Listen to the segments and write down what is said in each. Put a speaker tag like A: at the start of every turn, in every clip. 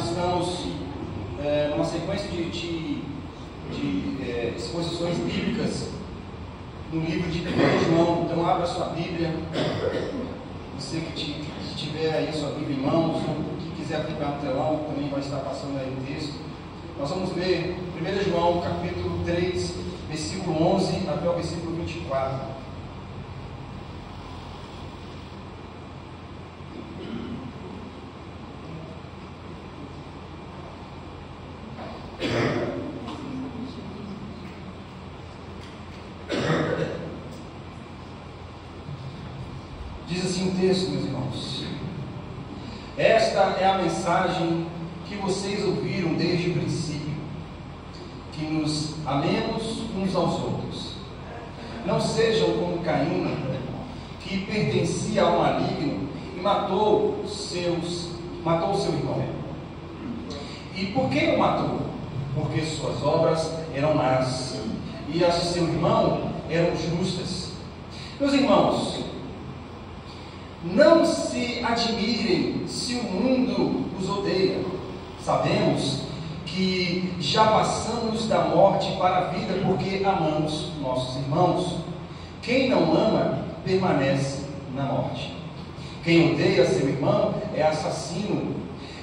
A: estamos numa sequência de exposições bíblicas no livro de 1 João. Então abra sua Bíblia, você que tiver aí sua Bíblia em mãos, ou que quiser ficar no telão, também vai estar passando aí o texto. Nós vamos ler 1 João capítulo 3, versículo 11 até o versículo 24. Diz assim o texto, meus irmãos: esta é a mensagem que vocês ouviram desde o princípio, que nos amemos uns aos outros. Não sejam como Caim, que pertencia ao maligno e matou seu irmão. E por que o matou? Porque suas obras eram más e as de seu irmão eram justas. Meus irmãos, não se admirem se o mundo os odeia. Sabemos que já passamos da morte para a vida porque amamos nossos irmãos. Quem não ama permanece na morte. Quem odeia seu irmão é assassino.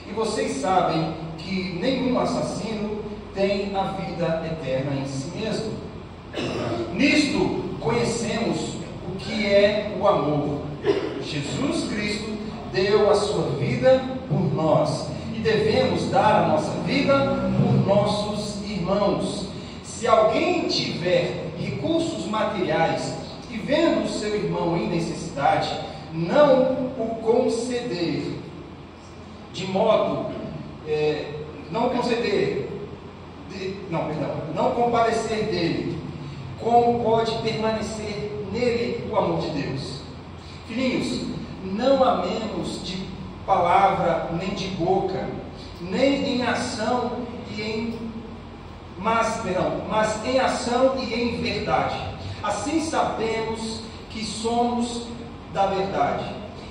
A: E vocês sabem que nenhum assassino tem a vida eterna em si mesmo. Nisto conhecemos o que é o amor. Jesus Cristo deu a sua vida por nós e devemos dar a nossa vida por nossos irmãos. Se alguém tiver recursos materiais e vendo o seu irmão em necessidade, não o conceder, não compadecer dele, como pode permanecer nele o amor de Deus? Filhinhos, não amemos de palavra nem de boca, nem em ação mas em ação e em verdade. Assim sabemos que somos da verdade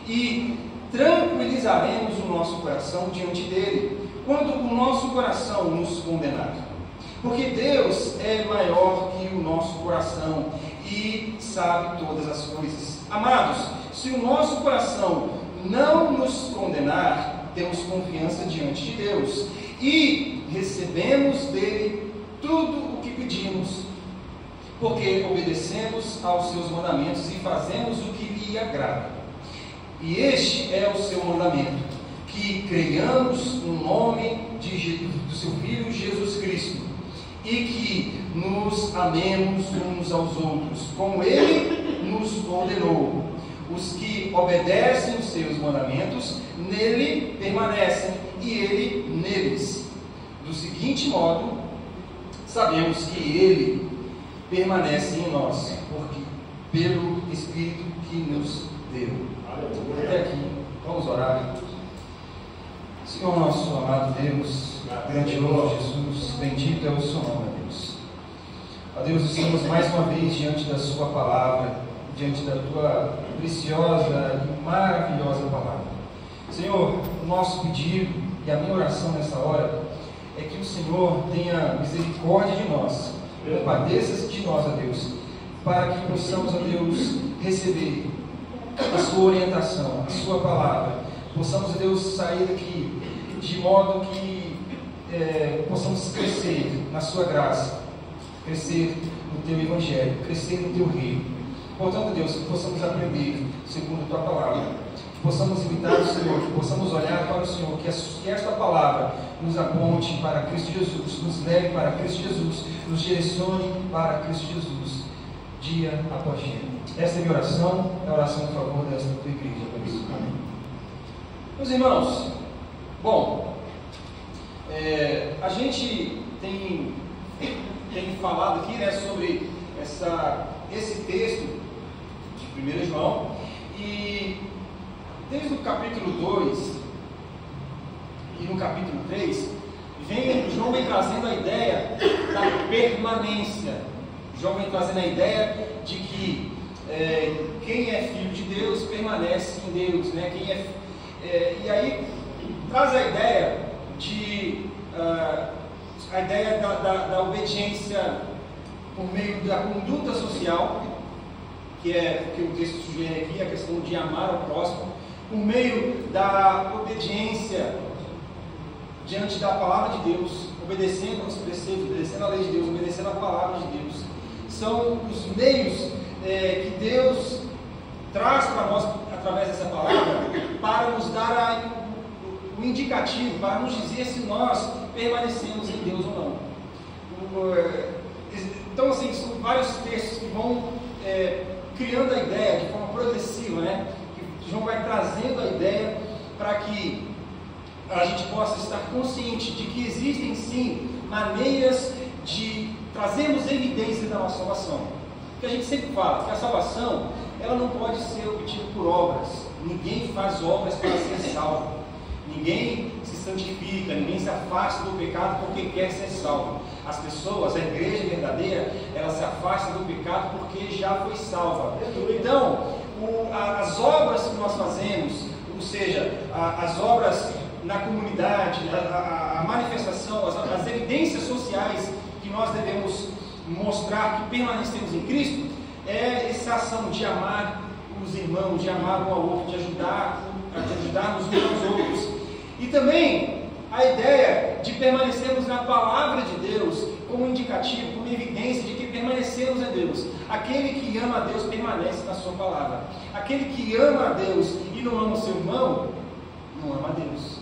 A: e tranquilizaremos o nosso coração diante dele, quando o nosso coração nos condenar. Porque Deus é maior que o nosso coração e sabe todas as coisas. Amados, se o nosso coração não nos condenar, temos confiança diante de Deus e recebemos dele tudo o que pedimos, porque obedecemos aos seus mandamentos e fazemos o que lhe agrada. E este é o seu mandamento, que creiamos no nome do seu Filho Jesus Cristo e que nos amemos uns aos outros, como ele nos ordenou. Os que obedecem os seus mandamentos, nele permanecem e ele neles. Do seguinte modo, sabemos que ele permanece em nós, porque pelo Espírito que nos deu. Até aqui, vamos orar. Senhor nosso amado Deus, grandioso Jesus, bendito é o seu nome, Deus. Ó Deus, estamos mais uma vez diante da sua palavra, diante da tua preciosa e maravilhosa palavra. Senhor, o nosso pedido e a minha oração nessa hora é que o Senhor tenha misericórdia de nós, compadeça-se de nós, ó Deus, para que possamos, ó Deus, receber a sua orientação, a sua palavra, possamos, ó Deus, sair daqui de modo que possamos crescer na sua graça, crescer no teu evangelho, crescer no teu reino. Portanto, Deus, que possamos aprender segundo a tua palavra, que possamos imitar o Senhor, que possamos olhar para o Senhor, que esta palavra nos aponte para Cristo Jesus, nos leve para Cristo Jesus, nos direcione para Cristo Jesus, dia após dia. Esta é a minha oração, é a oração em favor desta tua igreja. Amém. Meus irmãos, bom, a gente tem falado aqui, né, sobre esse texto de 1 João, e desde o capítulo 2 e no capítulo 3, João vem trazendo a ideia da permanência. João vem trazendo a ideia de que quem é filho de Deus permanece em Deus, né? E aí traz a ideia a ideia da obediência por meio da conduta social, que é o que o texto sugere aqui, a questão de amar ao próximo, por meio da obediência diante da palavra de Deus, obedecendo aos preceitos, obedecendo a lei de Deus, obedecendo a palavra de Deus. São os meios que Deus traz para nós, através dessa palavra, para nos dar o indicativo, para nos dizer se nós permanecemos em Deus ou não. Então, assim, são vários textos que vão criando a ideia de forma progressiva, né? Que João vai trazendo a ideia para que a gente possa estar consciente de que existem sim maneiras de trazermos evidência da nossa salvação. Porque a gente sempre fala que a salvação, ela não pode ser obtida por obras. Ninguém faz obras para ser salvo. Ninguém se santifica, ninguém se afasta do pecado porque quer ser salvo. As pessoas, a igreja verdadeira, ela se afasta do pecado porque já foi salva. Então, as obras que nós fazemos, ou seja, as obras na comunidade, a manifestação, as evidências sociais que nós devemos mostrar que permanecemos em Cristo, é essa ação de amar os irmãos, de amar um ao outro, de ajudarmos uns aos outros. E também a ideia de permanecermos na palavra de Deus como indicativo, como evidência de que permanecemos em Deus. Aquele que ama a Deus permanece na sua palavra. Aquele que ama a Deus e não ama o seu irmão, não ama a Deus.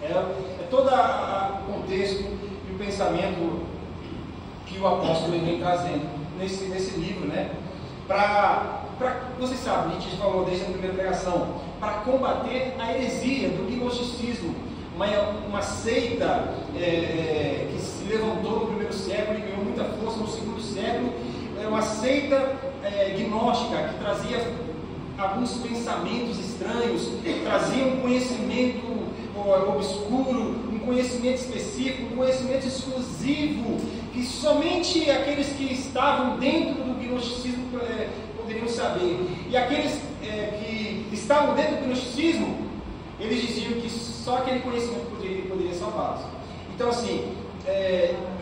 A: É todo o contexto e o pensamento que o apóstolo vem trazendo nesse livro, né? Vocês sabem, a gente falou desde a primeira pregação, para combater a heresia do gnosticismo, uma seita que se levantou no primeiro século e ganhou muita força no segundo século, uma seita gnóstica que trazia alguns pensamentos estranhos, trazia um conhecimento obscuro, um conhecimento específico, um conhecimento exclusivo, que somente aqueles que estavam dentro do gnosticismo poderiam saber. E aqueles que estavam dentro do gnosticismo, eles diziam que só aquele conhecimento poderia salvá-los. Então, assim,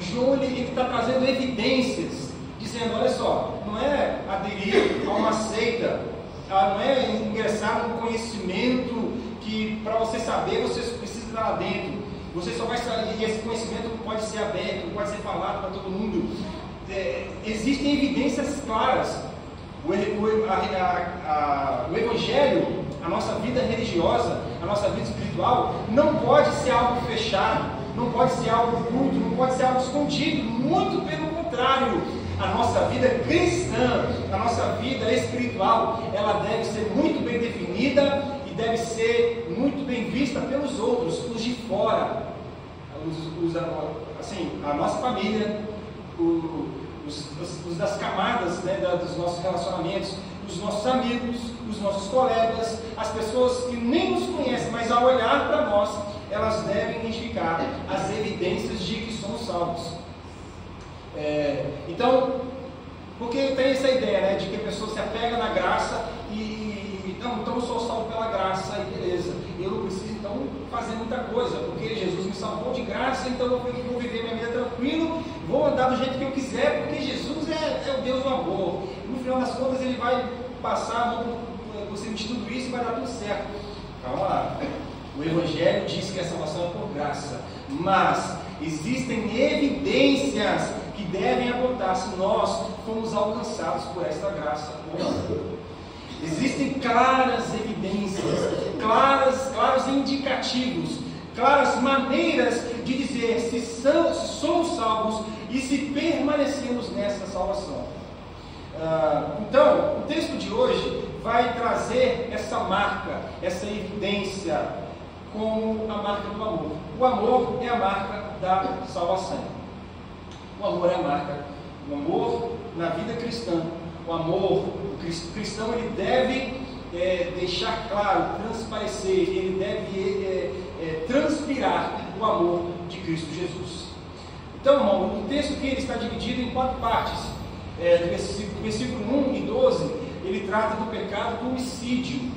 A: João está trazendo evidências, dizendo, olha só, não é aderir a uma seita, não é ingressar num conhecimento que para você saber, você precisa estar lá dentro. Você só vai saber, e esse conhecimento não pode ser aberto, não pode ser falado para todo mundo. Existem evidências claras. O Evangelho, a nossa vida religiosa, a nossa vida espiritual, não pode ser algo fechado, não pode ser algo oculto, não pode ser algo escondido. Muito pelo contrário, a nossa vida cristã, a nossa vida espiritual, ela deve ser muito bem definida e deve ser muito bem vista pelos outros, os de fora, assim, a nossa família, os das camadas, né, dos nossos relacionamentos, os nossos amigos, os nossos colegas, as pessoas que nem nos conhecem, mas ao olhar para nós, elas devem identificar as evidências de que somos salvos. Então, porque tem essa ideia, né, de que a pessoa se apega na graça então eu sou salvo pela graça, e beleza, eu não preciso então fazer muita coisa, porque Jesus me salvou de graça, então eu vou viver minha vida tranquilo, vou andar do jeito que eu quiser, porque Jesus é o Deus do amor. No final das contas ele vai passar, você sentir tudo isso e vai dar tudo certo. Calma lá, o Evangelho diz que a salvação é por graça, mas existem evidências que devem apontar se nós fomos alcançados por esta graça ou não. Existem claras evidências, claros indicativos, claras maneiras de dizer se somos salvos e se permanecemos nessa salvação. Então, o texto de hoje vai trazer essa marca, essa evidência, como a marca do amor. O amor é a marca da salvação. O amor é a marca. O amor na vida cristã. O amor, o cristão, ele deve deixar claro, transparecer, ele deve transpirar o amor de Cristo Jesus. Então, irmão, o texto aqui ele está dividido em 4 partes. Do versículo 1 e 12, ele trata do pecado do homicídio.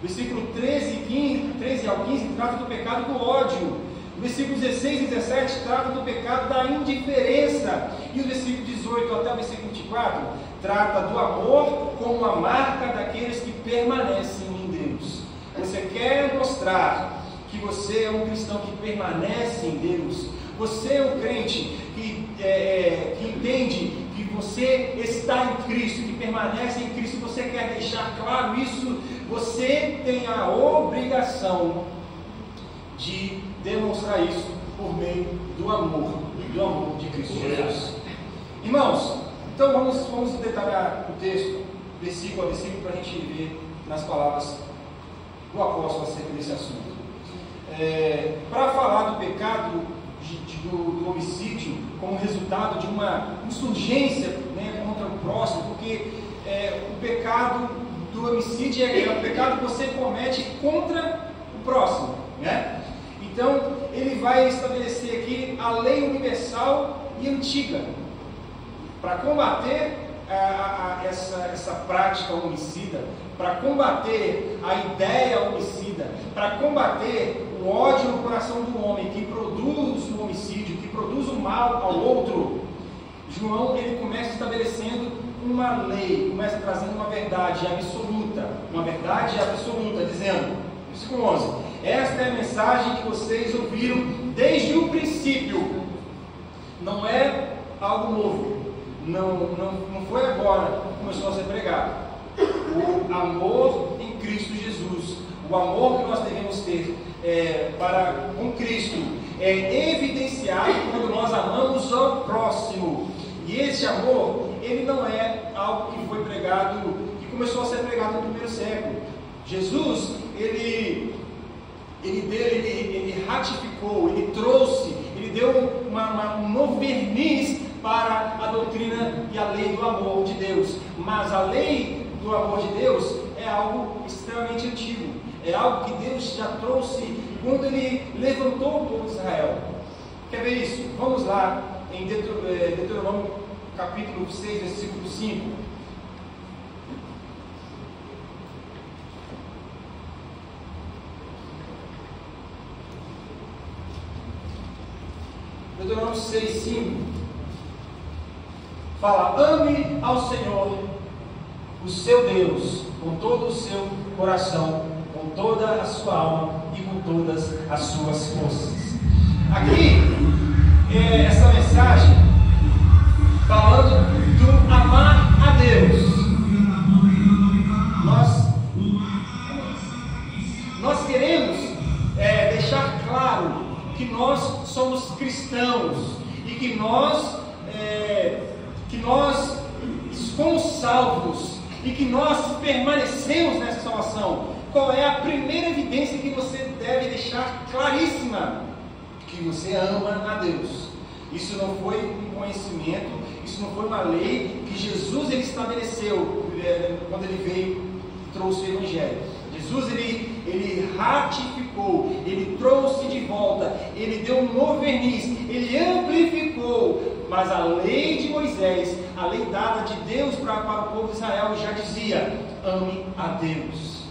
A: Versículo 13 ao 15 trata do pecado do ódio. O versículo 16 e 17 trata do pecado da indiferença. E o versículo 18 até o versículo 24 trata do amor como a marca daqueles que permanecem em Deus. Você quer mostrar que você é um cristão que permanece em Deus? Você é um crente que entende que você está em Cristo, que permanece em Cristo, você quer deixar claro isso? Você tem a obrigação de demonstrar isso por meio do amor de Cristo Jesus. Irmãos, então vamos detalhar o texto, versículo a versículo, para a gente ver nas palavras do apóstolo acerca desse assunto. Para falar do pecado do homicídio como resultado de uma insurgência, né, contra o próximo, porque o pecado do homicídio é o pecado que você comete contra o próximo, né? Então ele vai estabelecer aqui a lei universal e antiga para combater essa prática homicida, para combater a ideia homicida, para combater o ódio no coração do homem que produz o homicídio, que produz o mal ao outro. João ele começa estabelecendo uma lei, começa trazendo uma verdade absoluta, dizendo, versículo 11: esta é a mensagem que vocês ouviram desde o princípio. Não é algo novo, não foi agora que começou a ser pregado. O amor em Cristo Jesus, o amor que nós devemos ter para com Cristo, é evidenciado quando nós amamos o próximo. E esse amor, ele não é algo que foi pregado, que começou a ser pregado no primeiro século. Jesus, ele ratificou, ele trouxe, ele deu um novo verniz para a doutrina e a lei do amor de Deus. Mas a lei do amor de Deus é algo extremamente antigo, é algo que Deus já trouxe quando ele levantou o povo de Israel. Quer ver isso? Vamos lá em Deuteronômio capítulo 6, versículo 5. Deuteronômio 6, 5 fala: ame ao Senhor, o seu Deus, com todo o seu coração, com toda a sua alma e com todas as suas forças. Aqui, essa mensagem falando do amar a Deus. Nós queremos deixar claro que nós somos cristãos e que nós somos salvos e que nós permanecemos nessa salvação. Qual é a primeira evidência que você deve deixar claríssima? Que você ama a Deus. Isso não foi um conhecimento, isso não foi uma lei que Jesus ele estabeleceu quando ele veio e trouxe o Evangelho. Jesus ele ratificou, ele trouxe de volta, ele deu um novo verniz, ele amplificou. Mas a lei de Moisés, a lei dada de Deus para o povo de Israel, já dizia: ame a Deus.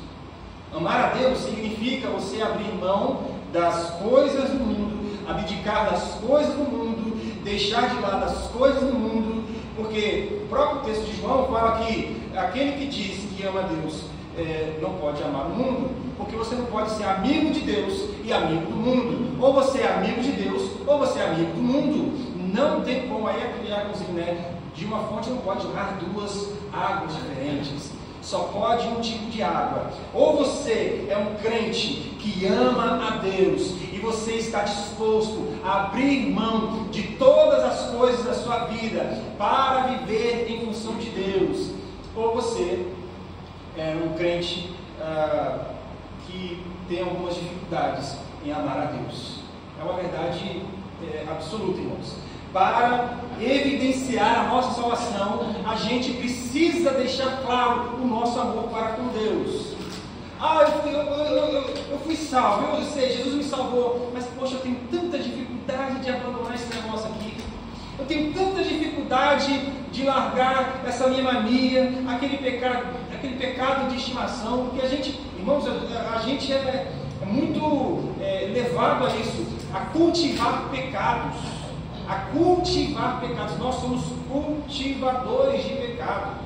A: Amar a Deus significa você abrir mão das coisas do mundo, abdicar das coisas do mundo, deixar de lado as coisas do mundo, porque o próprio texto de João fala que aquele que diz que ama a Deus não pode amar o mundo, porque você não pode ser amigo de Deus e amigo do mundo. Ou você é amigo de Deus, ou você é amigo do mundo. Não tem como, aí inclusive, né? De uma fonte não pode jorrar duas águas diferentes. Só pode um tipo de água. Ou você é um crente que ama a Deus e você está disposto a abrir mão de todas as coisas da sua vida para viver em função de Deus. Ou você é um crente que tem algumas dificuldades em amar a Deus. É uma verdade absoluta, irmãos. Para evidenciar a nossa salvação, a gente precisa deixar claro o nosso amor para com Deus. Eu fui salvo, eu sei, Jesus me salvou, mas poxa, eu tenho tanta dificuldade de abandonar esse negócio aqui. Eu tenho tanta dificuldade de largar essa minha mania, aquele pecado de estimação, porque a gente, irmãos, a gente é muito levado a isso. a cultivar pecados. A cultivar pecados. Nós somos cultivadores de pecado.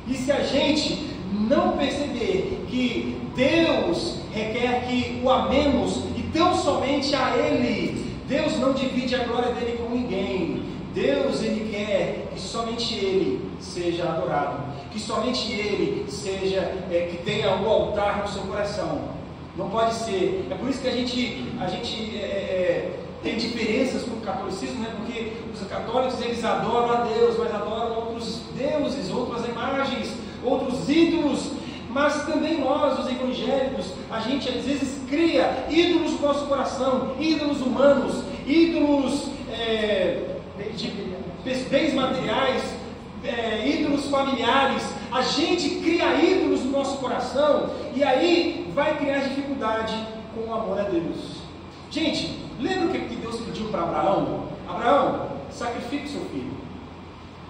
A: E se a gente não perceber que Deus requer que o amemos e tão somente a Ele, Deus não divide a glória dele com ninguém. Deus, Ele quer que somente Ele seja adorado, que somente Ele seja, que tenha o altar no seu coração. Não pode ser. É por isso que a gente tem diferenças com o catolicismo, né? Porque os católicos, eles adoram a Deus, mas adoram outros deuses, outras imagens, outros ídolos. Mas também nós, os evangélicos, a gente às vezes cria ídolos no nosso coração, ídolos humanos, ídolos de bens materiais, ídolos familiares. A gente cria ídolos no nosso coração e aí vai criar dificuldade com o amor a Deus. Gente, lembra o que Deus pediu para Abraão? Abraão, sacrifique seu filho.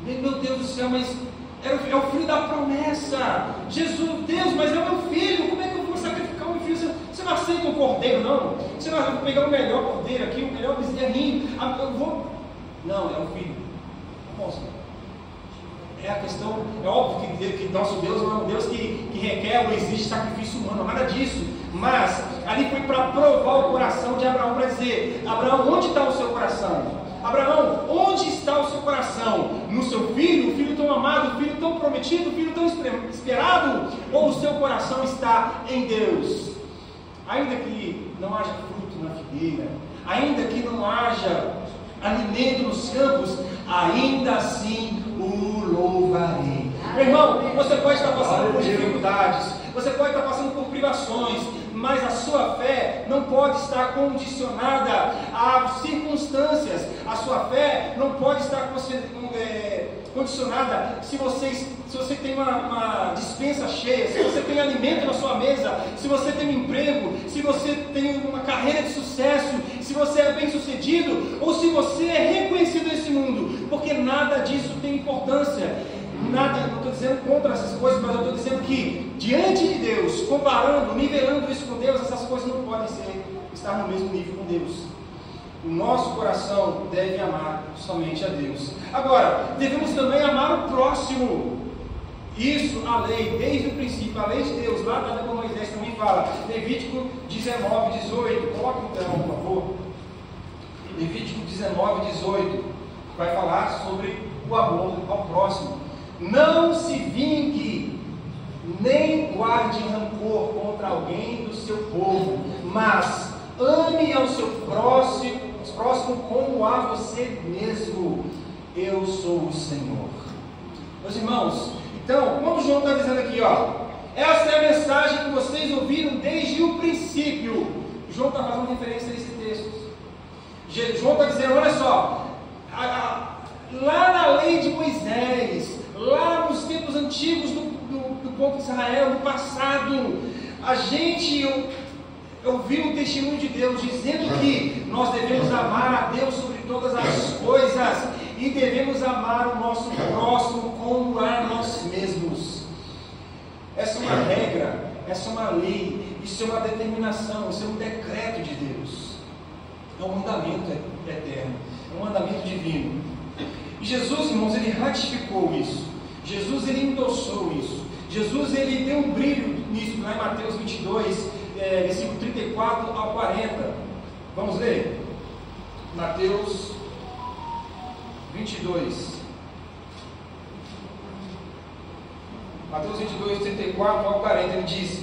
A: Meu Deus do céu, mas é o filho da promessa. Jesus, Deus, mas é o meu filho. Como é que eu vou sacrificar o meu filho? Você não aceita um cordeiro, não? Você não vai pegar o melhor cordeiro aqui, o melhor bezerrinho. Não, é o filho. Nossa. É a questão, é óbvio que nosso Deus não é um Deus que requer ou exige sacrifício humano, nada disso. Mas ali foi para provar o coração de Abraão, para dizer: Abraão, onde está o seu coração? Abraão, onde está o seu coração? No seu filho, o filho tão amado, o filho tão prometido, o filho tão esperado? Ou o seu coração está em Deus? Ainda que não haja fruto na figueira, ainda que não haja alimento nos campos, ainda assim o louvarei. Meu irmão, você pode estar passando por dificuldades, você pode estar passando por privações, mas a sua fé não pode estar condicionada a circunstâncias. A sua fé não pode estar condicionada se você tem uma despensa cheia, se você tem alimento na sua mesa, se você tem um emprego, se você tem uma carreira de sucesso, se você é bem sucedido, ou se você é reconhecido nesse mundo, porque nada disso tem importância. Nada, não estou dizendo contra essas coisas, mas eu estou dizendo que diante de Deus, comparando, nivelando isso com Deus, essas coisas não podem estar no mesmo nível com Deus. O nosso coração deve amar somente a Deus. Agora, devemos também amar o próximo. Isso a lei, desde o princípio, a lei de Deus, lá na lei de Moisés também fala. Levítico 19, 18, coloque no telão, por favor. Levítico 19, 18, vai falar sobre o amor ao próximo. Não se vingue, nem guarde rancor contra alguém do seu povo, mas ame ao seu próximo como a você mesmo. Eu sou o Senhor. Meus irmãos, então, quando João está dizendo aqui, essa é a mensagem que vocês ouviram desde o princípio. João está fazendo referência a esse texto. João está dizendo, olha só, lá na lei de Moisés, lá nos tempos antigos do povo de Israel, no passado, a gente ouviu o testemunho de Deus dizendo que nós devemos amar a Deus sobre todas as coisas e devemos amar o nosso próximo como a nós mesmos. Essa é uma regra, essa é uma lei, isso é uma determinação, isso é um decreto de Deus. É um mandamento eterno, é um mandamento divino. E Jesus, irmãos, ele ratificou isso. Jesus, ele endossou isso. Jesus, ele deu um brilho nisso, lá em Mateus 22, versículo 34 ao 40. Vamos ler? Mateus 22. Mateus 22, 34 ao 40, ele diz: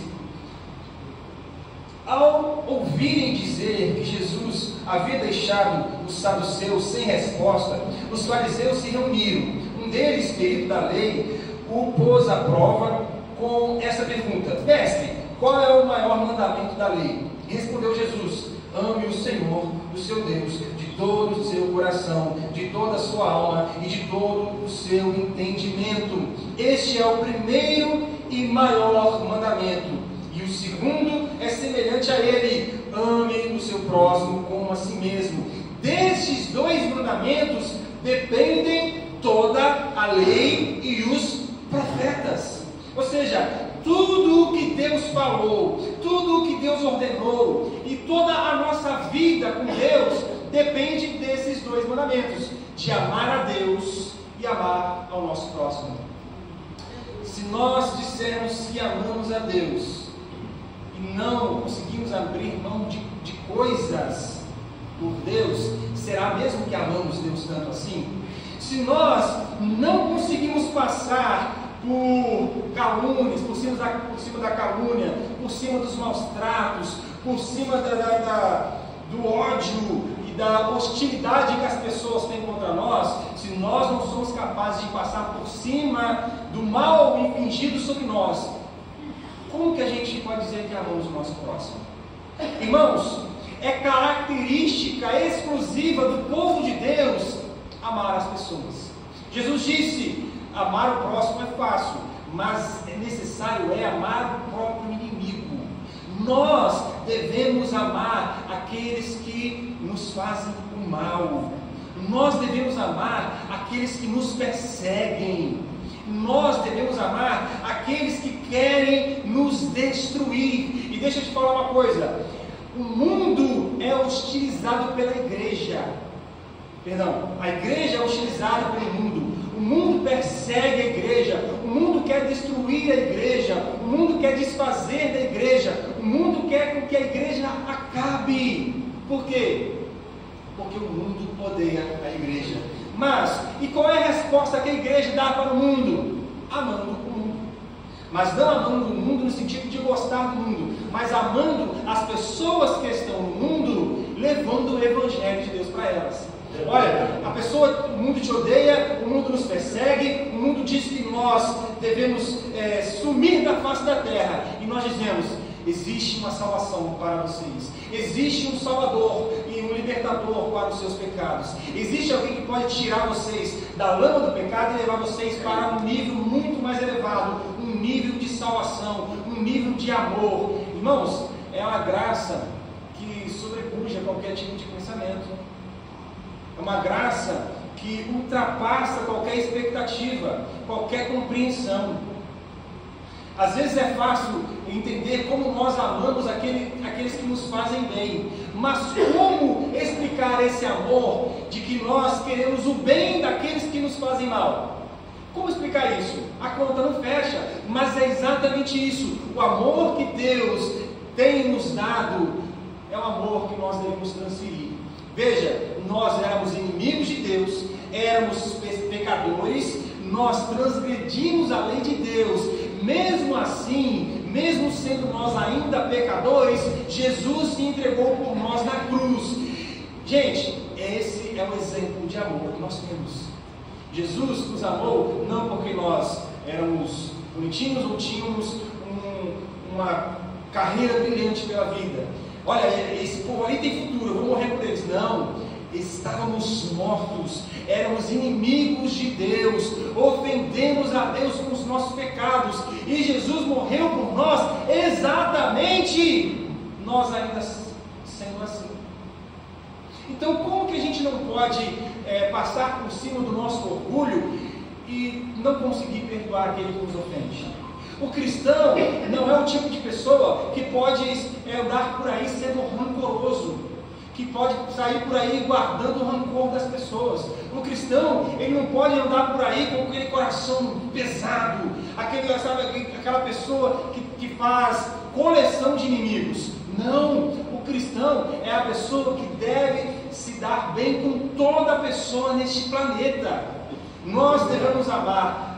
A: ao ouvirem dizer que Jesus havia deixado os saduceus sem resposta, os fariseus se reuniram. Um deles, perito da lei, o pôs à prova com essa pergunta: Mestre, qual é o maior mandamento da lei? E respondeu Jesus: ame o Senhor, o seu Deus, de todo o seu coração, de toda a sua alma e de todo o seu entendimento. Este é o primeiro e maior mandamento. E o segundo é semelhante a ele: ame o seu próximo como a si mesmo. Destes dois mandamentos dependem toda a lei e os profetas. Ou seja, tudo o que Deus falou, tudo o que Deus ordenou e toda a nossa vida com Deus depende desses dois mandamentos, de amar a Deus e amar ao nosso próximo. Se nós dissermos que amamos a Deus e não conseguimos abrir mão de coisas por Deus, será mesmo que amamos Deus tanto assim? Se nós não conseguimos passar por calúnias, por cima da calúnia, por cima dos maus tratos, por cima do ódio e da hostilidade que as pessoas têm contra nós, se nós não somos capazes de passar por cima do mal infligido sobre nós, como que a gente pode dizer que amamos o nosso próximo? Irmãos, é característica exclusiva do povo de Deus amar as pessoas. Jesus disse: amar o próximo é fácil, mas é necessário amar o próprio inimigo. Nós devemos amar aqueles que nos fazem o mal. Nós devemos amar aqueles que nos perseguem. Nós devemos amar aqueles que querem nos destruir. E deixa eu te falar uma coisa: o mundo é hostilizado pela igreja. A igreja é hostilizada pelo mundo. O mundo persegue a igreja. O mundo quer destruir a igreja. O mundo quer desfazer da igreja. O mundo quer com que a igreja acabe. Por quê? Porque o mundo odeia a igreja. Mas, e qual é a resposta que a igreja dá para o mundo? Amando o mundo. Mas não amando o mundo no sentido de gostar do mundo, mas amando as pessoas que estão no mundo, levando o evangelho de Deus para elas. Olha, o mundo te odeia, o mundo nos persegue, o mundo diz que nós devemos sumir da face da terra, e nós dizemos: existe uma salvação para vocês, existe um Salvador e um Libertador para os seus pecados, existe alguém que pode tirar vocês da lama do pecado e levar vocês para um nível muito mais elevado, um nível de salvação, um nível de amor. Irmãos, é uma graça que sobrepuja qualquer tipo de pensamento. É uma graça que ultrapassa qualquer expectativa, qualquer compreensão. Às vezes é fácil entender como nós amamos aqueles que nos fazem bem, mas como explicar esse amor de que nós queremos o bem daqueles que nos fazem mal? Como explicar isso? A conta não fecha, mas é exatamente isso. O amor que Deus tem nos dado é o amor que nós devemos transferir. Veja, nós éramos inimigos de Deus, éramos pecadores, nós transgredimos a lei de Deus. Mesmo assim, mesmo sendo nós ainda pecadores, Jesus se entregou por nós na cruz. Gente, esse é o exemplo de amor que nós temos. Jesus nos amou não porque nós éramos bonitinhos ou tínhamos uma carreira brilhante pela vida. Olha, esse povo ali tem futuro, eu vou morrer por eles. Não, estávamos mortos, éramos inimigos de Deus, ofendemos a Deus com os nossos pecados, e Jesus morreu por nós exatamente nós ainda sendo assim. Então, como que a gente não pode passar por cima do nosso orgulho e não conseguir perdoar aquele que nos ofende? O cristão não é o tipo de pessoa que pode andar por aí sendo rancoroso, que pode sair por aí guardando o rancor das pessoas. O cristão, ele não pode andar por aí com aquele coração pesado, aquela pessoa que faz coleção de inimigos. Não, o cristão é a pessoa que deve se dar bem com toda pessoa neste planeta. Nós devemos amar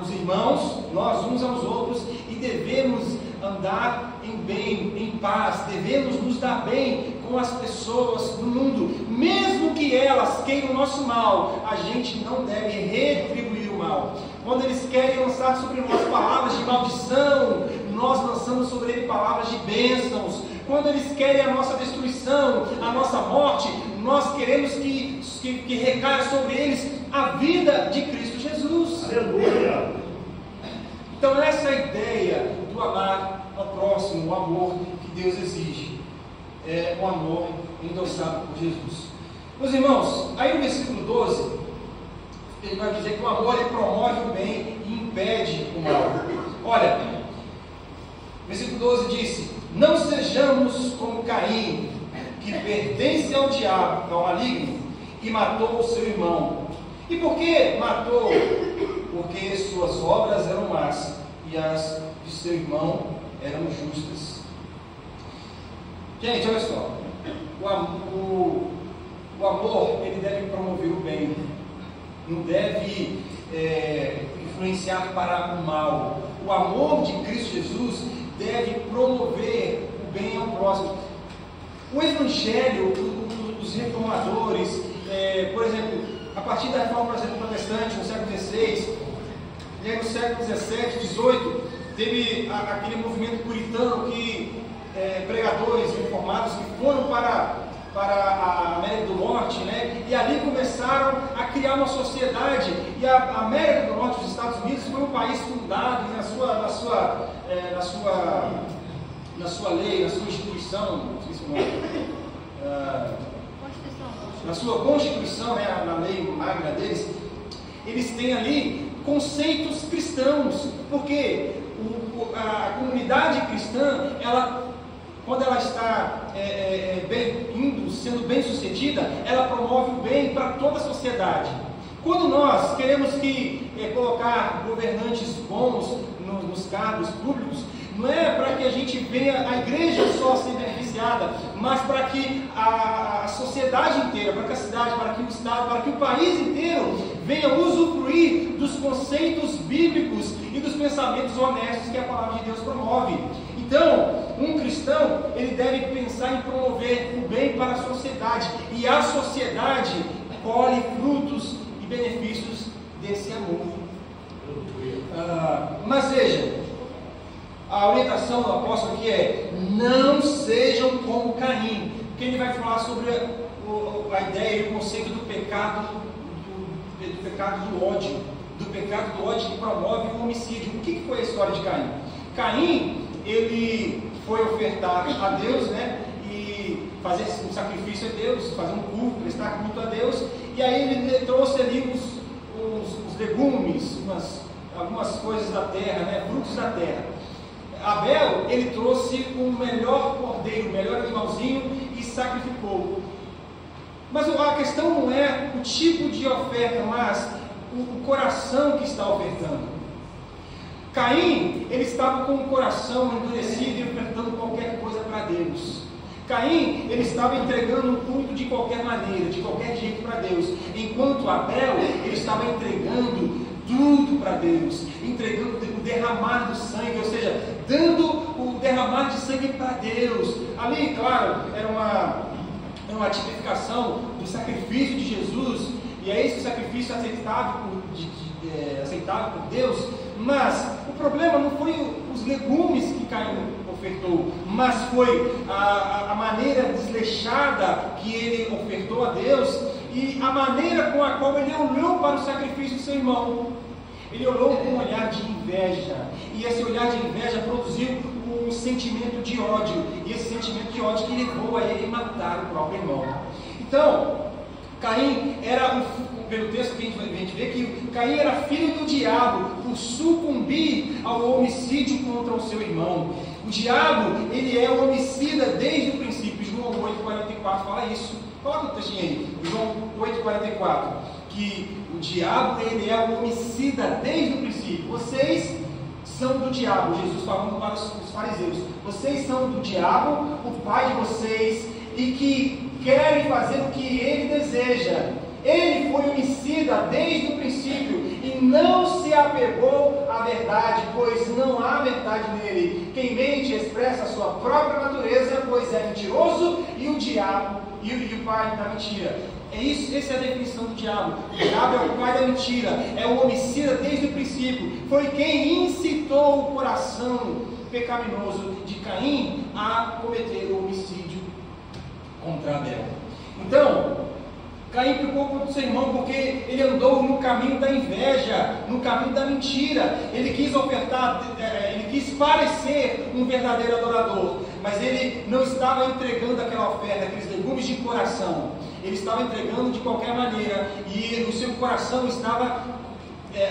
A: os irmãos, nós uns aos outros, e devemos andar em bem, em paz, devemos nos dar bem com as pessoas do mundo, mesmo que elas queiram o nosso mal. A gente não deve retribuir o mal. Quando eles querem lançar sobre nós palavras de maldição, nós lançamos sobre eles palavras de bênçãos. Quando eles querem a nossa destruição, a nossa morte, nós queremos que recaia sobre eles a vida de Cristo Jesus. Aleluia! Então essa é a ideia do amar ao próximo, o amor que Deus exige. É o amor endossado por Jesus. Meus irmãos, aí no versículo 12, ele vai dizer que o amor ele promove o bem e impede o mal. Olha, Versículo 12 disse: não sejamos como Caim, que pertence ao diabo, ao maligno, e matou o seu irmão. E por que matou? Porque suas obras eram más e as de seu irmão eram justas. Gente, olha só. O amor, ele deve promover o bem, não deve influenciar para o mal. O amor de Cristo Jesus deve promover o bem ao próximo. O Evangelho, os reformadores, por exemplo, a partir da reforma protestante no século XVI, e aí no século XVII, XVIII, teve aquele movimento puritano que pregadores reformados que foram para a América do Norte, né? E ali começaram a criar uma sociedade. E a América do Norte, os Estados Unidos, foi um país fundado na sua lei, na sua instituição, não sei se é o nome, na sua Constituição, né? Na lei magna deles, eles têm ali conceitos cristãos, porque a comunidade cristã, quando ela está sendo bem sucedida, ela promove o bem para toda a sociedade. Quando nós queremos colocar governantes bons nos cargos públicos, não é para que a gente venha a igreja só ser beneficiada, mas para que a sociedade inteira, para que a cidade, para que o estado, para que o país inteiro venha usufruir dos conceitos bíblicos e dos pensamentos honestos que a palavra de Deus promove. Então, um cristão, ele deve pensar em promover o bem para a sociedade, e a sociedade colhe frutos e benefícios desse amor. Mas veja, a orientação do apóstolo aqui é: não sejam como Caim, porque ele vai falar sobre a ideia e o conceito do pecado, do pecado do ódio, que promove o homicídio. O que foi a história de Caim? Caim, ele foi ofertar a Deus, né, e fazer um sacrifício a Deus, fazer um culto, prestar culto a Deus, e aí ele trouxe ali os legumes, algumas coisas da terra, né, frutos da terra. Abel, ele trouxe o melhor cordeiro, o melhor animalzinho e sacrificou. Mas a questão não é o tipo de oferta, mas o coração que está ofertando. Caim, ele estava com o coração endurecido e ofertando qualquer coisa para Deus. Caim, ele estava entregando um culto de qualquer maneira, de qualquer jeito para Deus. Enquanto Abel, ele estava entregando tudo para Deus, entregando o derramar do sangue, ou seja, dando o derramar de sangue para Deus. Ali, claro, era uma tipificação do sacrifício de Jesus, e é esse o sacrifício aceitável por Deus. Mas o problema não foi os legumes que Caim ofertou, mas foi a maneira desleixada que ele ofertou a Deus e a maneira com a qual ele olhou para o sacrifício do seu irmão. Ele olhou com um olhar de inveja, e esse olhar de inveja produziu um sentimento de ódio, e esse sentimento de ódio que levou a ele matar o próprio irmão. Então, Caim era, pelo texto que a gente vê que Caim era filho do diabo por sucumbir ao homicídio contra o seu irmão. O diabo, ele é o homicida desde o princípio. João 8,44 fala isso. Coloca o textinho aí, João 8,44, que o diabo, ele é o homicida desde o princípio. Vocês são do diabo, Jesus falando para os fariseus, vocês são do diabo, o pai de vocês, e que querem fazer o que ele deseja. Ele foi homicida desde o princípio e não se apegou à verdade, pois não há verdade nele. Quem mente expressa a sua própria natureza, pois é mentiroso e o diabo e o pai da mentira. É isso, essa é a definição do diabo. O diabo é o pai da mentira, é o homicida desde o princípio. Foi quem incitou o coração pecaminoso de Caim a cometer o homicídio contra Abel. Então, Caim pecou contra o seu irmão porque ele andou no caminho da inveja, no caminho da mentira. Ele quis ofertar, ele quis parecer um verdadeiro adorador, mas ele não estava entregando aquela oferta, aqueles legumes de coração. Ele estava entregando de qualquer maneira e o seu coração estava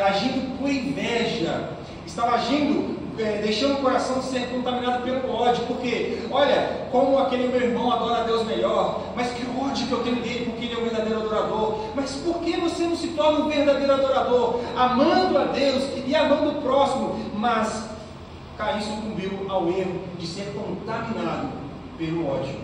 A: agindo por inveja, estava agindo deixando o coração ser contaminado pelo ódio, porque, olha, como aquele meu irmão adora a Deus melhor, mas que ódio que eu tenho dele, porque ele é um verdadeiro adorador. Mas por que você não se torna um verdadeiro adorador, amando a Deus e amando o próximo? Mas Caim sucumbiu ao erro de ser contaminado pelo ódio.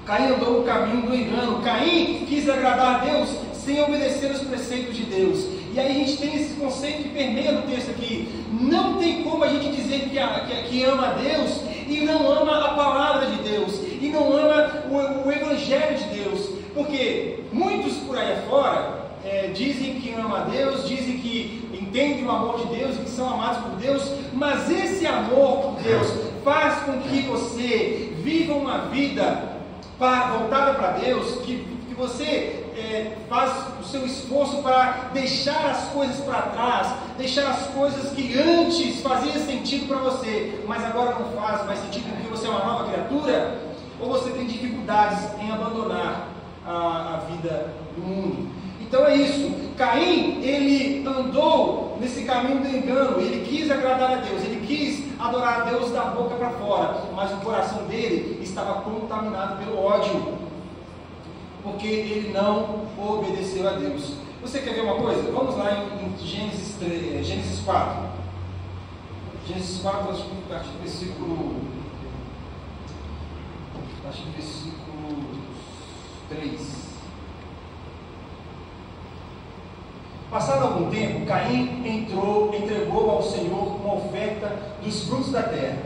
A: Caim andou o caminho do engano. Caim quis agradar a Deus sem obedecer os preceitos de Deus. E aí a gente tem esse conceito que permeia no texto aqui. Não tem como a gente dizer que ama a Deus e não ama a palavra de Deus, e não ama o Evangelho de Deus. Porque muitos por aí afora dizem que amam a Deus, dizem que entendem o amor de Deus e que são amados por Deus, mas esse amor por Deus faz com que você viva uma vida voltada para Deus, que você faz o seu esforço para deixar as coisas para trás, deixar as coisas que antes faziam sentido para você, mas agora não faz mais sentido porque você é uma nova criatura, ou você tem dificuldades em abandonar a vida do mundo. Então é isso. Caim, ele andou nesse caminho do engano, ele quis agradar a Deus, ele quis adorar a Deus da boca para fora, mas o coração dele estava contaminado pelo ódio, porque ele não obedeceu a Deus. Você quer ver uma coisa? Vamos lá em Gênesis 4. Gênesis 4, a partir do versículo 3. Passado algum tempo, Caim entregou ao Senhor uma oferta dos frutos da terra.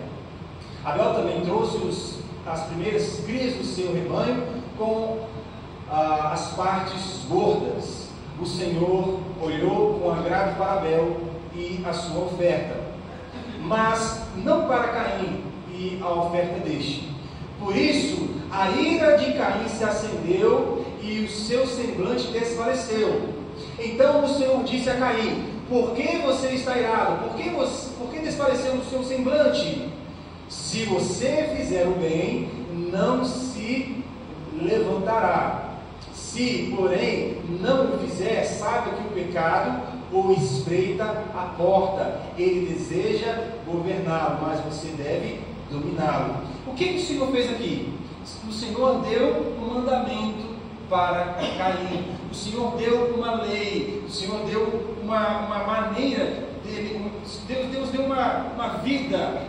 A: Abel também trouxe as primeiras crias do seu rebanho com as partes gordas. O Senhor olhou com agrado para Abel e a sua oferta, mas não para Caim e a oferta deste. Por isso, a ira de Caim se acendeu e o seu semblante desfaleceu. Então o Senhor disse a Caim: por que você está irado? Por que desfaleceu o seu semblante? Se você fizer o bem, não se levantará. Se, porém, não o fizer, saiba que o pecado o espreita à porta. Ele deseja governá-lo, mas você deve dominá-lo. O que o Senhor fez aqui? O Senhor deu um mandamento para Caim. O Senhor deu uma lei. O Senhor deu uma maneira dele. Deus deu uma vida,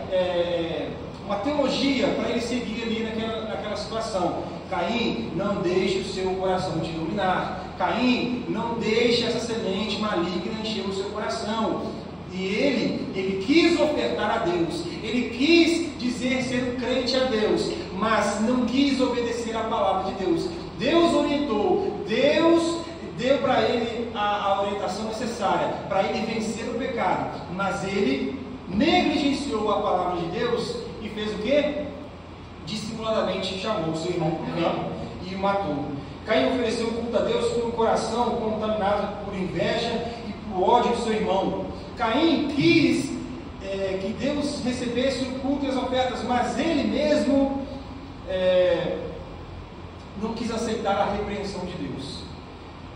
A: uma teologia para ele seguir ali naquela situação. Caim, não deixe o seu coração te dominar. Caim, não deixe essa semente maligna encher o seu coração. E ele quis ofertar a Deus, ele quis dizer ser um crente a Deus, mas não quis obedecer a palavra de Deus. Deus orientou, Deus deu para ele a orientação necessária para ele vencer o pecado, mas ele negligenciou a palavra de Deus e fez o quê? Dissimuladamente chamou seu irmão para o campo e o matou. Caim ofereceu culto a Deus com um coração contaminado por inveja e por ódio de seu irmão. Caim quis que Deus recebesse o culto e as ofertas, mas ele mesmo não quis aceitar a repreensão de Deus.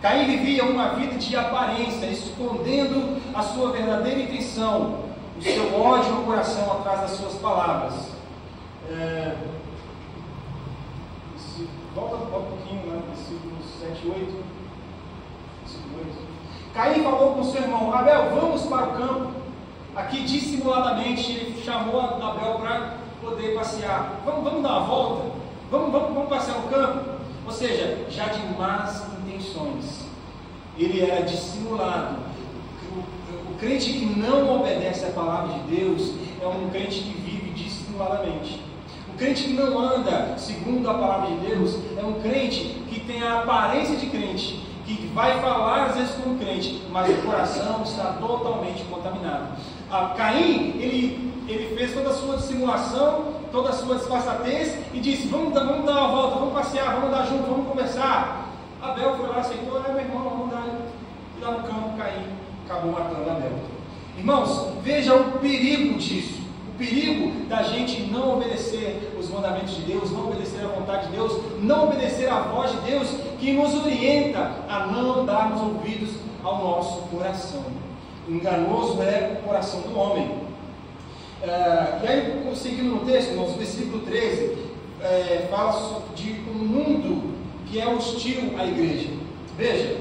A: Caim vivia uma vida de aparência, escondendo a sua verdadeira intenção, o seu ódio no coração atrás das suas palavras. Volta um pouquinho lá, versículos 7 e 8. Caim falou com seu irmão: Abel, vamos para o campo. Aqui dissimuladamente ele chamou Abel para poder passear. Vamos dar uma volta? Vamos passear no campo? Ou seja, já de más intenções. Ele era dissimulado. O crente que não obedece à palavra de Deus é um crente que vive dissimuladamente. O crente que não anda segundo a palavra de Deus é um crente que tem a aparência de crente, que vai falar às vezes como crente, mas o coração está totalmente contaminado. Caim, ele fez toda a sua dissimulação, toda a sua disfarçatez e disse: vamos dar uma volta, vamos passear, vamos andar junto, vamos conversar. Abel foi lá, aceitou: meu irmão, vamos dar no campo. Caim acabou matando Abel. Irmãos, veja o perigo disso. O perigo da gente não obedecer os mandamentos de Deus, não obedecer a vontade de Deus, não obedecer a voz de Deus, que nos orienta a não darmos ouvidos ao nosso coração. Enganoso é o coração do homem. E aí, seguindo no texto, no versículo 13, fala de um mundo que é hostil à igreja. Veja,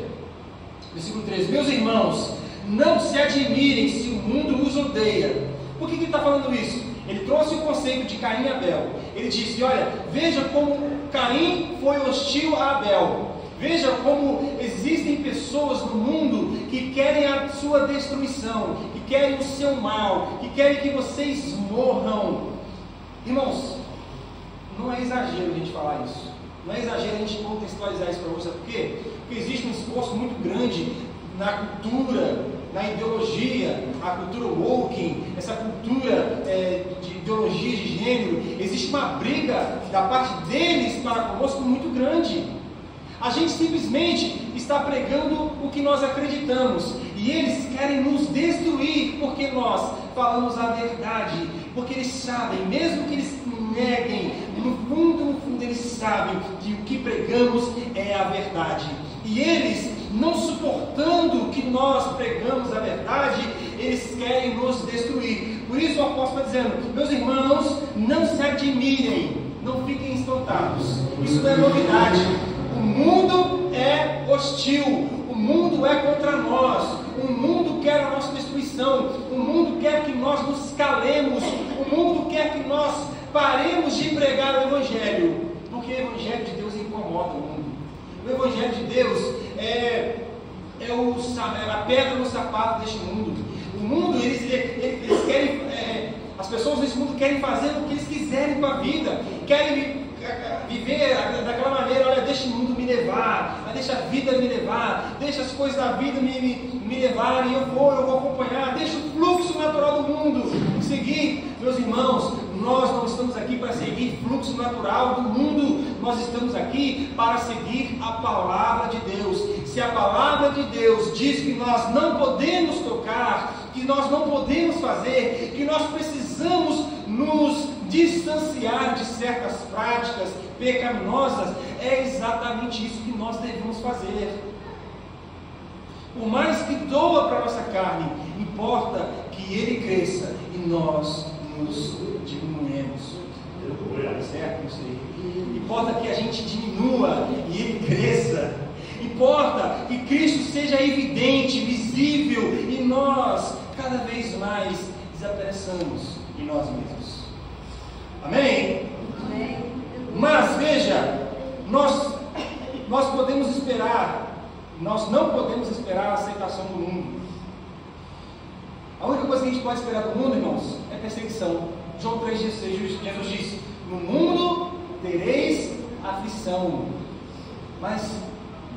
A: versículo 13: meus irmãos, não se admirem se o mundo os odeia. Por que ele está falando isso? Ele trouxe o conceito de Caim e Abel. Ele disse: olha, veja como Caim foi hostil a Abel. Veja como existem pessoas no mundo que querem a sua destruição, que querem o seu mal, que querem que vocês morram. Irmãos, não é exagero a gente falar isso. Não é exagero a gente contextualizar isso para você. Por quê? Porque existe um esforço muito grande na cultura, na ideologia, a cultura woke, essa cultura de ideologia de gênero. Existe uma briga da parte deles para conosco muito grande. A gente simplesmente está pregando o que nós acreditamos, e eles querem nos destruir porque nós falamos a verdade, porque eles sabem, mesmo que eles neguem, no fundo eles sabem que o que pregamos é a verdade. E eles, não suportando que nós pregamos a verdade, eles querem nos destruir. Por isso o apóstolo está dizendo: meus irmãos, não se admirem, não fiquem espantados. Isso não é novidade. O mundo é hostil, o mundo é contra nós, o mundo quer a nossa destruição, o mundo quer que nós nos calemos, o mundo quer que nós paremos de pregar o Evangelho, porque o Evangelho de Deus incomoda o mundo. O Evangelho de Deus é a pedra no sapato deste mundo. O mundo, eles querem, as pessoas desse mundo querem fazer o que eles quiserem com a vida, querem viver daquela maneira: olha, deixa o mundo me levar, deixa a vida me levar, deixa as coisas da vida me levarem, eu vou acompanhar, deixa o fluxo natural do mundo seguir. Meus irmãos, nós não estamos aqui para seguir fluxo natural do mundo, nós estamos aqui para seguir a palavra de Deus. Se a palavra de Deus diz que nós não podemos tocar, que nós não podemos fazer, que nós precisamos nos distanciar de certas práticas pecaminosas, é exatamente isso que nós devemos fazer. Por mais que doa para a nossa carne, importa que ele cresça e nós nos diminuemos. Certo? Não sei. Importa que a gente diminua e ele cresça. Importa que Cristo seja evidente, visível, e nós cada vez mais desapareçamos em nós mesmos. Amém? Amém. Mas veja, nós podemos esperar, nós não podemos esperar a aceitação do mundo. A única coisa que a gente pode esperar do mundo, irmãos, é perseguição. João 3,16, Jesus disse: no mundo tereis aflição, mas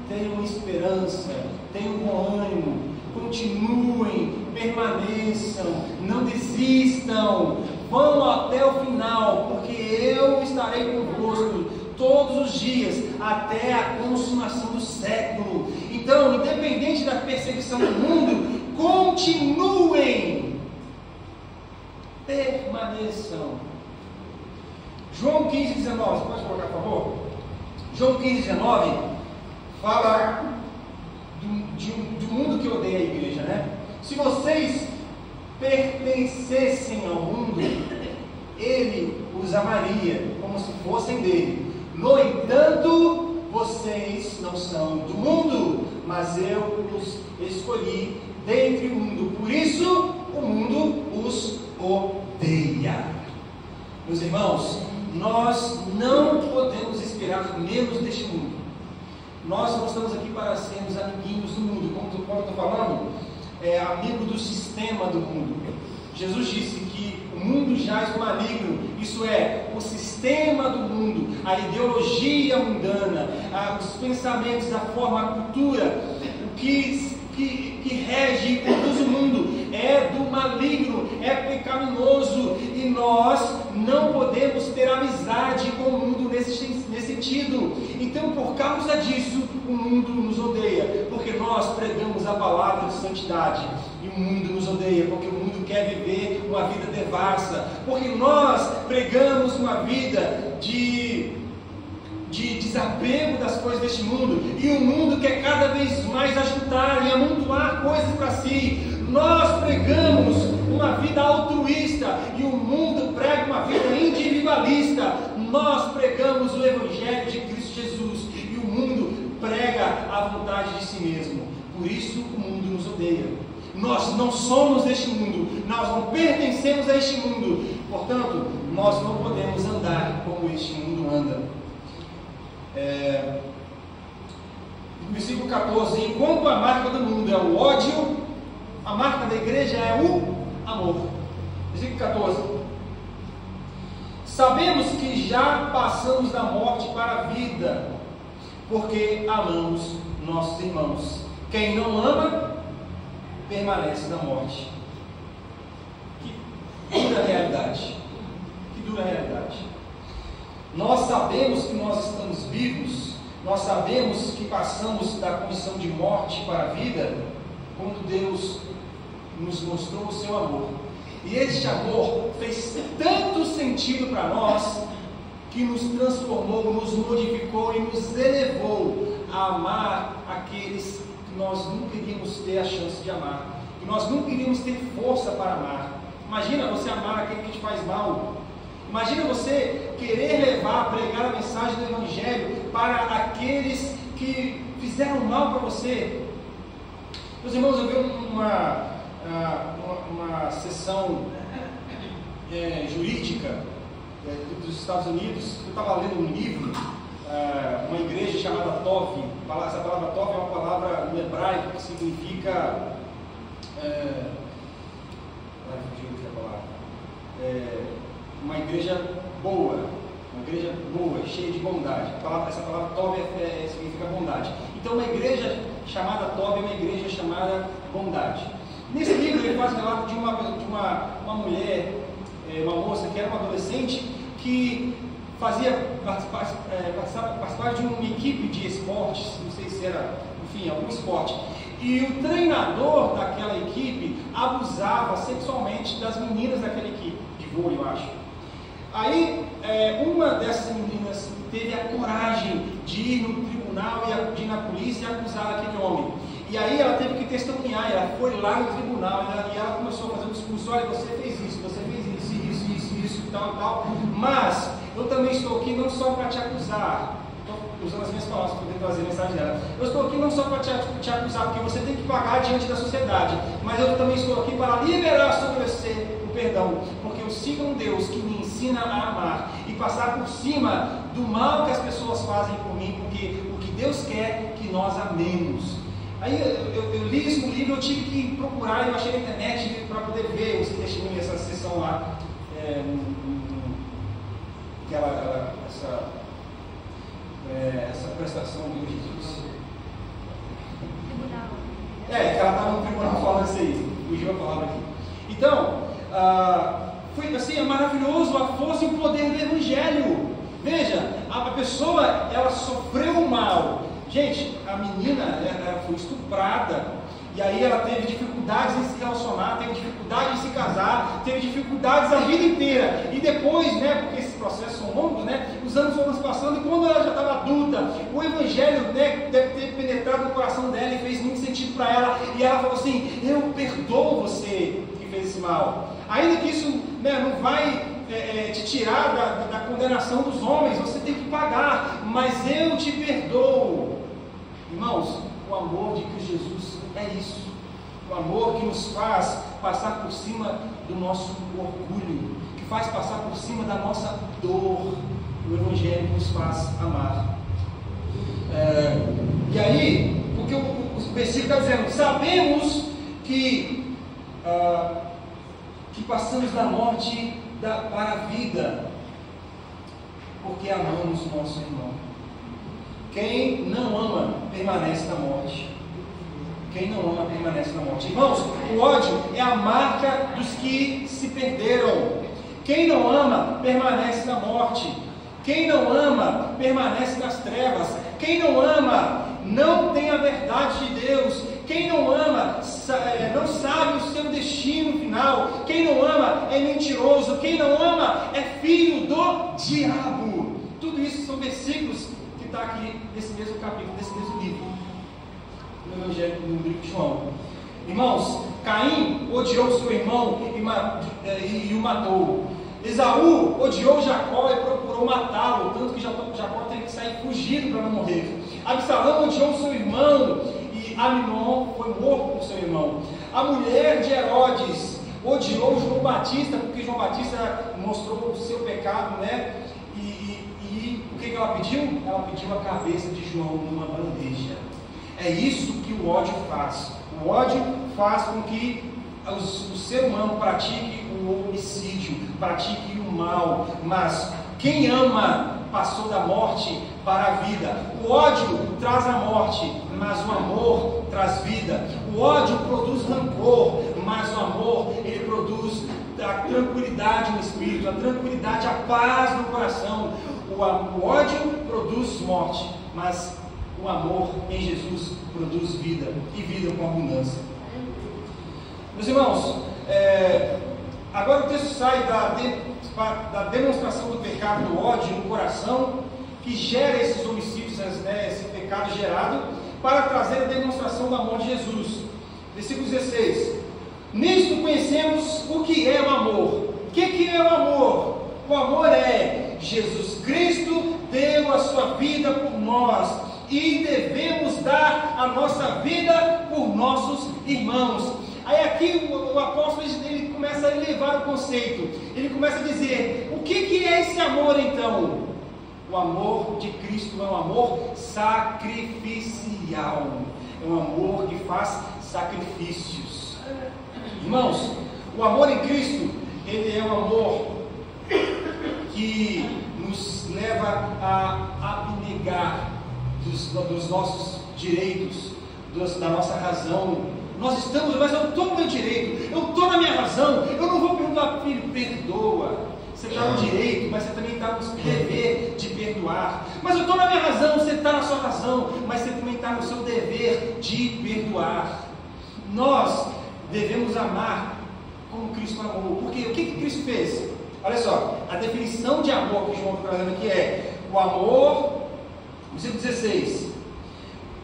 A: tenham esperança, tenham bom ânimo, continuem, permaneçam, não desistam, vão até o final, porque eu estarei convosco todos os dias, até a consumação do século. Então, independente da perseguição do mundo, continuem, permaneçam. João 15,19, pode colocar, por favor? João 15,19 fala do mundo que odeia a igreja, né? Se vocês pertencessem ao mundo, ele os amaria como se fossem dele. No entanto, vocês não são do mundo, mas eu os escolhi dentre o mundo. Por isso, o mundo os odeia. Meus irmãos, nós não podemos esperar menos deste mundo. Nós não estamos aqui para sermos amiguinhos do mundo, como eu estou falando, amigo do sistema do mundo. Jesus disse que o mundo jaz no maligno, isso é, o sistema do mundo, a ideologia mundana, os pensamentos, a forma, a cultura, o que rege e conduz o mundo é do maligno, é pecaminoso, e nós não podemos ter amizade com o mundo nesse sentido. Então, por causa disso, o mundo nos odeia, porque nós pregamos a palavra de santidade, e o mundo nos odeia, porque o mundo quer viver uma vida devassa, porque nós pregamos uma vida de desapego das coisas deste mundo, e o mundo quer cada vez mais ajudar e amontoar coisas para si. Nós pregamos uma vida altruísta e o mundo prega uma vida individualista. Nós pregamos o Evangelho de Cristo Jesus e o mundo prega a vontade de si mesmo. Por isso o mundo nos odeia. Nós não somos deste mundo, nós não pertencemos a este mundo, portanto, nós não podemos andar como este mundo anda. No versículo 14: enquanto a marca do mundo é o ódio, a marca da igreja é o amor. Versículo 14: sabemos que já passamos da morte para a vida, porque amamos nossos irmãos. Quem não ama, permanece na morte. Que dura realidade. Que dura realidade. Nós sabemos que nós estamos vivos, nós sabemos que passamos da condição de morte para a vida, quando Deus nos mostrou o seu amor. E este amor fez tanto sentido para nós, que nos transformou, nos modificou e nos elevou a amar aqueles que nós nunca iríamos ter a chance de amar, que nós nunca iríamos ter força para amar. Imagina você amar aquele que te faz mal. Imagina você querer levar, pregar a mensagem do Evangelho para aqueles que fizeram mal para você. Meus irmãos, eu vi uma sessão jurídica dos Estados Unidos. Eu estava lendo um livro, uma igreja chamada Tov. Essa palavra Tov é uma palavra no hebraico que significa uma igreja boa, cheia de bondade. Essa palavra Tov significa bondade. Então, uma igreja chamada Tov é uma igreja chamada bondade. Nesse livro ele faz relato de uma mulher, uma moça que era uma adolescente, que participava de uma equipe de esportes, não sei se era, enfim, algum esporte. E o treinador daquela equipe abusava sexualmente das meninas daquela equipe, de vôlei, eu acho. Aí, uma dessas meninas teve a coragem de ir no tribunal e de ir na polícia e acusar aquele homem. E aí ela teve que testemunhar, ela foi lá no tribunal e ela começou a fazer um discurso: olha, você fez isso, e tal, mas eu também estou aqui não só para te acusar, estou usando as minhas palavras para poder trazer a mensagem dela. Eu estou aqui não só para te acusar, porque você tem que pagar diante da sociedade, mas eu também estou aqui para liberar sobre você o perdão, porque eu sigo um Deus que me ensina a amar e passar por cima do mal que as pessoas fazem por mim, porque o que Deus quer é que nós amemos. Aí eu li isso no livro, eu tive que procurar, eu achei na internet para poder ver esse testemunho, essa sessão lá, essa prestação de Jesus. Que ela estava no tribunal falando isso aí, fugiu a palavra aqui. Então, foi assim, é maravilhoso a força e o poder do Evangelho. Veja, a pessoa, ela sofreu mal. Gente, a menina, ela foi estuprada, e aí ela teve dificuldades em se relacionar, teve dificuldade em se casar, teve dificuldades a vida inteira. E depois, porque esses processos são longos, os anos foram passando, e quando ela já estava adulta, o Evangelho, deve ter penetrado no coração dela e fez muito sentido para ela, e ela falou assim: eu perdoo você que fez esse mal. Ainda que isso não vai te tirar da condenação dos homens, você tem que pagar, mas eu te perdoo. Irmãos, o amor de Cristo Jesus é isso. O amor que nos faz passar por cima do nosso orgulho, que faz passar por cima da nossa dor. O Evangelho nos faz amar. E aí, porque o versículo está dizendo: sabemos que passamos da morte para a vida, porque amamos o nosso irmão. Quem não ama permanece na morte. Quem não ama permanece na morte. Irmãos, o ódio é a marca dos que se perderam. Quem não ama permanece na morte. Quem não ama permanece nas trevas. Quem não ama não tem a verdade de Deus. Quem não ama não sabe o seu destino final. Quem não ama é mentiroso. Quem não ama é filho do diabo. Tudo isso são versículos que está aqui nesse mesmo capítulo, nesse mesmo livro, no Evangelho, no livro de João. Irmãos, Caim odiou seu irmão e o matou. Esaú odiou Jacó e procurou matá-lo, tanto que Jacó teve que sair fugido para não morrer. Absalão odiou seu irmão e Aminon foi morto por seu irmão. A mulher de Herodes odiou João Batista, porque João Batista mostrou o seu pecado, né? E o que ela pediu? Ela pediu a cabeça de João numa bandeja. É isso que o ódio faz. O ódio faz com que o ser humano pratique o homicídio, pratique o mal. Mas quem ama passou da morte para a vida. O ódio traz a morte, mas o amor traz vida. O ódio produz rancor, mas o amor, ele produz a tranquilidade no espírito, a tranquilidade, a paz no coração. O ódio produz morte, mas o amor em Jesus produz vida, e vida com abundância. Meus irmãos, agora o texto sai da demonstração do pecado, do ódio no coração, que gera esses homicídios, esse pecado gerado, para trazer a demonstração do amor de Jesus. Versículo 16. Nisto conhecemos o que é o amor. O que é o amor? O amor é Jesus Cristo deu a sua vida por nós e devemos dar a nossa vida por nossos irmãos. Aí aqui o apóstolo ele começa a elevar o conceito. Ele começa a dizer: o que é esse amor então? O amor de Cristo é um amor sacrificial. É um amor que faz sacrifícios. Irmãos, o amor em Cristo, ele é um amor que nos leva a abnegar dos nossos direitos, da nossa razão. Nós estamos, mas eu estou no meu direito, eu estou na minha razão. Eu não vou perguntar, filho, perdoa. Você está no direito, mas você também está no dever de perdoar. Mas eu estou na minha razão, você está na sua razão, mas você também está no seu dever de perdoar. Nós devemos amar como Cristo amou. Porque o que Cristo fez? Olha só, a definição de amor que João está trazendo aqui é o amor, versículo 16.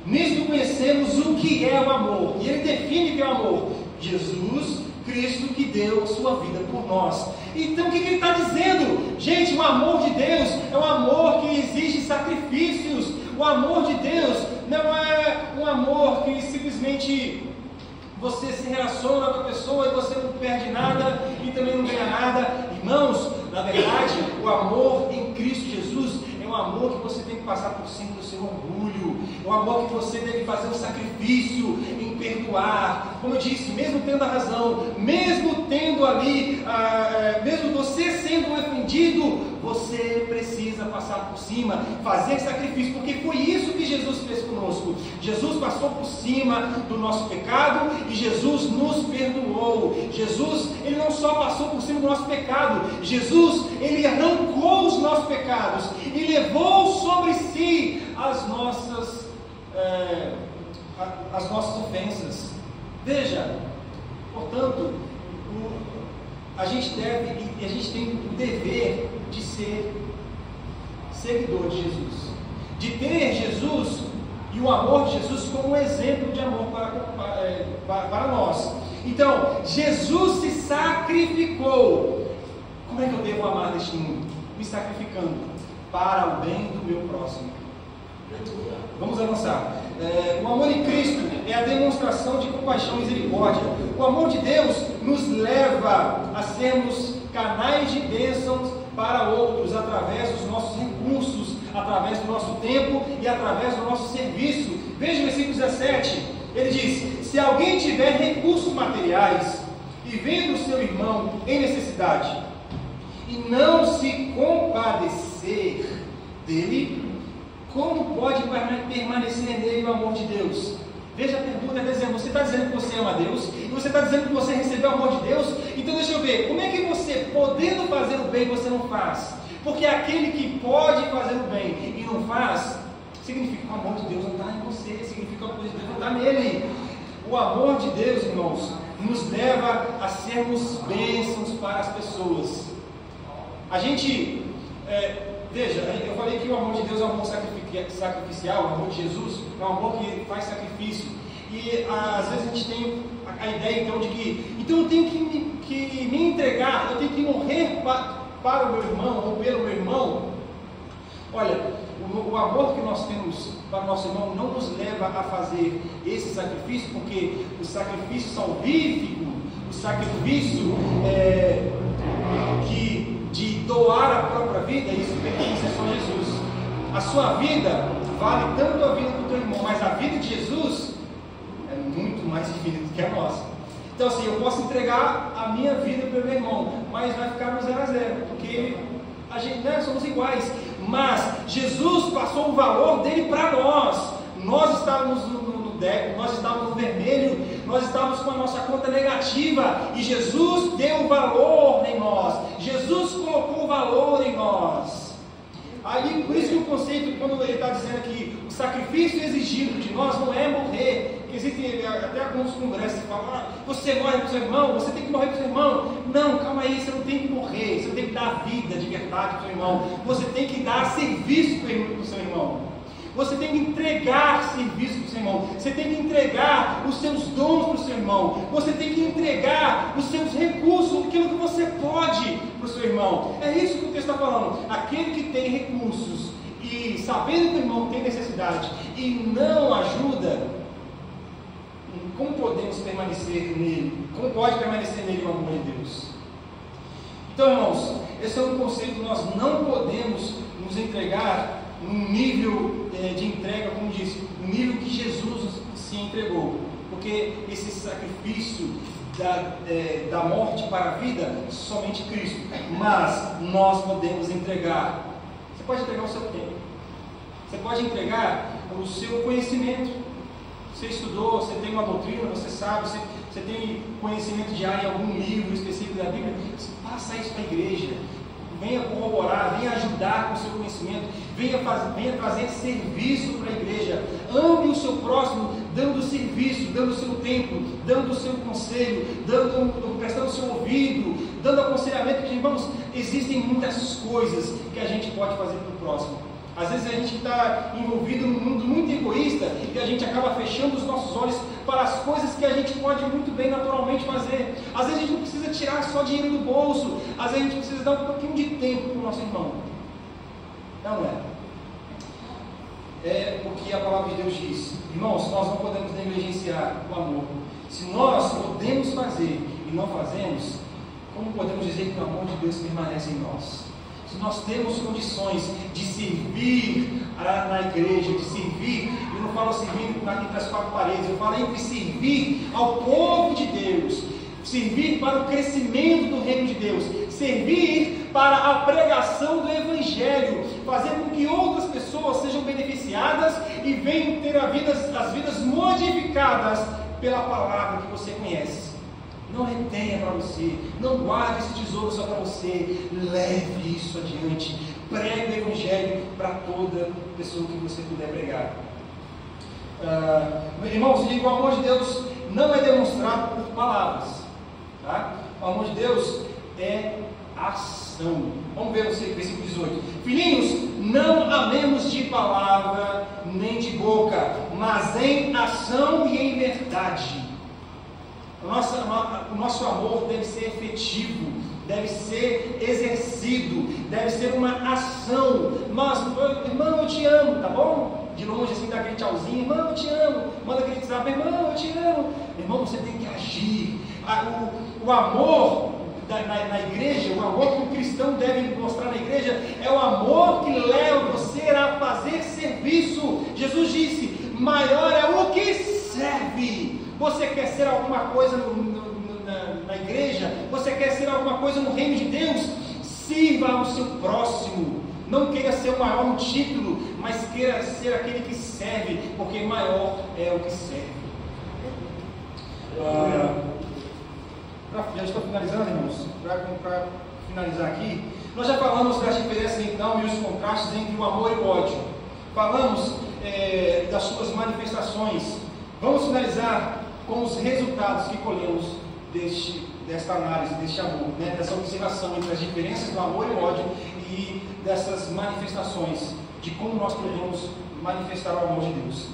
A: Nisto conhecemos o que é o amor. E ele define o que é o amor. Jesus Cristo que deu sua vida por nós. Então o que ele está dizendo? Gente, o amor de Deus é um amor que exige sacrifícios. O amor de Deus não é um amor que simplesmente você se relaciona com a pessoa e você não perde nada e também não ganha nada. Irmãos, na verdade, o amor em Cristo Jesus é um amor que você tem que passar por cima do seu orgulho. É um amor que você deve fazer um sacrifício em perdoar. Como eu disse, mesmo tendo a razão, mesmo tendo ali, mesmo você sendo ofendido, você precisa passar por cima, fazer sacrifício, porque foi isso que Jesus fez conosco. Jesus passou por cima do nosso pecado e Jesus nos perdoou. Jesus, ele não só passou por cima do nosso pecado, Jesus, ele arrancou os nossos pecados e levou sobre si as nossas ofensas. Veja, portanto, a gente deve e a gente tem o dever de ser seguidor de Jesus, de ter Jesus e o amor de Jesus como um exemplo de amor para nós. Então, Jesus se sacrificou. Como é que eu devo amar neste mundo? Me sacrificando para o bem do meu próximo. Vamos avançar. O amor em Cristo é a demonstração de compaixão e misericórdia. O amor de Deus nos leva a sermos canais de bênçãos para outros, através dos nossos recursos, através do nosso tempo e através do nosso serviço. Veja o versículo 17, ele diz: se alguém tiver recursos materiais e vendo o seu irmão em necessidade e não se compadecer dele, como pode permanecer nele o amor de Deus? Veja a pergunta, você está dizendo que você ama Deus, e você está dizendo que você recebeu o amor de Deus, então deixa eu ver, como é que você, podendo fazer o bem, você não faz? Porque aquele que pode fazer o bem e não faz, significa que o amor de Deus não está em você, significa que o amor de Deus não está nele. O amor de Deus, irmãos, nos leva a sermos bênçãos para as pessoas. A gente, veja, eu falei que o amor de Deus é um amor sacrificial, o amor de Jesus é um amor que faz sacrifício. E às vezes a gente tem a ideia então de que então eu tenho que me entregar, eu tenho que morrer para o meu irmão ou pelo meu irmão. Olha, o amor que nós temos para o nosso irmão não nos leva a fazer esse sacrifício, porque o sacrifício salvífico, o sacrifício de doar a própria vida, isso pertence a só Jesus. A sua vida vale tanto a vida do teu irmão, mas a vida de Jesus é muito mais infinita do que a nossa. Então assim, eu posso entregar a minha vida para o meu irmão, mas vai ficar no 0 a 0, porque a gente, somos iguais. Mas Jesus passou o valor dele para nós. Nós estávamos no débito, nós estávamos no vermelho, nós estávamos com a nossa conta negativa, e Jesus deu o valor em nós. Jesus colocou o valor em nós. Aí, por isso que o conceito, quando ele está dizendo que o sacrifício exigido de nós não é morrer, que existem até alguns congressos que falam, você morre para o seu irmão, você tem que morrer para o seu irmão. Não, calma aí, você não tem que morrer, você não tem que dar vida de verdade para o seu irmão, você tem que dar serviço para o seu irmão. Você tem que entregar serviço para o seu irmão. Você tem que entregar os seus dons para o seu irmão. Você tem que entregar os seus recursos, aquilo que você pode para o seu irmão. É isso que o texto está falando. Aquele que tem recursos e sabendo que o irmão tem necessidade e não ajuda, como podemos permanecer nele? Como pode permanecer nele o amor de Deus? Então, irmãos, esse é um conceito que nós não podemos nos entregar num nível de entrega, como disse, no nível que Jesus se entregou, porque esse sacrifício da morte para a vida, somente Cristo, mas nós podemos entregar. Você pode entregar o seu tempo, você pode entregar o seu conhecimento. Você estudou, você tem uma doutrina, você sabe, você tem conhecimento diário em algum livro específico da Bíblia, você passa isso para a igreja. Venha corroborar, venha ajudar com o seu conhecimento, venha trazer serviço para a igreja. Ame o seu próximo, dando serviço, dando o seu tempo, dando o seu conselho, prestando o seu ouvido, dando aconselhamento. Porque, irmãos, existem muitas coisas que a gente pode fazer para o próximo. Às vezes a gente está envolvido num mundo muito egoísta e a gente acaba fechando os nossos olhos para as coisas que a gente pode muito bem naturalmente fazer. Às vezes a gente não precisa tirar só dinheiro do bolso, às vezes a gente precisa dar um pouquinho de tempo para o nosso irmão. Não é? É o que a palavra de Deus diz. Irmãos, nós não podemos negligenciar o amor. Se nós podemos fazer e não fazemos, como podemos dizer que o amor de Deus permanece em nós? Se nós temos condições de servir na igreja, de servir, eu não falo servir entre as quatro paredes, eu falo entre servir ao povo de Deus, servir para o crescimento do reino de Deus, servir para a pregação do Evangelho, fazer com que outras pessoas sejam beneficiadas e venham ter as vidas modificadas pela palavra que você conhece. Não retenha para você, não guarde esse tesouro só para você, leve isso adiante, pregue o Evangelho para toda pessoa que você puder pregar. Irmãos, o amor de Deus não é demonstrado por palavras, tá? O amor de Deus é ação. Vamos ver o versículo 18. Filhinhos, não amemos de palavra nem de boca, mas em ação e em verdade. O nosso amor deve ser efetivo, deve ser exercido, deve ser uma ação. Mas, irmão, eu te amo, tá bom? De longe assim dá aquele tchauzinho, irmão, eu te amo. Manda aquele WhatsApp, irmão, eu te amo. Irmão, você tem que agir. O amor na igreja, o amor que o cristão deve mostrar na igreja, é o amor que leva você a fazer serviço. Jesus disse: maior é o que serve. Você quer ser alguma coisa na igreja? Você quer ser alguma coisa no reino de Deus? Sirva ao seu próximo. Não queira ser o maior no título, mas queira ser aquele que serve, porque maior é o que serve. Já estou finalizando, irmãos. Para finalizar aqui, nós já falamos das diferenças então e os contrastes entre o amor e o ódio. Falamos das suas manifestações. Vamos finalizar com os resultados que colhemos desta análise, deste amor, né? Dessa observação entre as diferenças do amor e o ódio e dessas manifestações de como nós podemos manifestar o amor de Deus.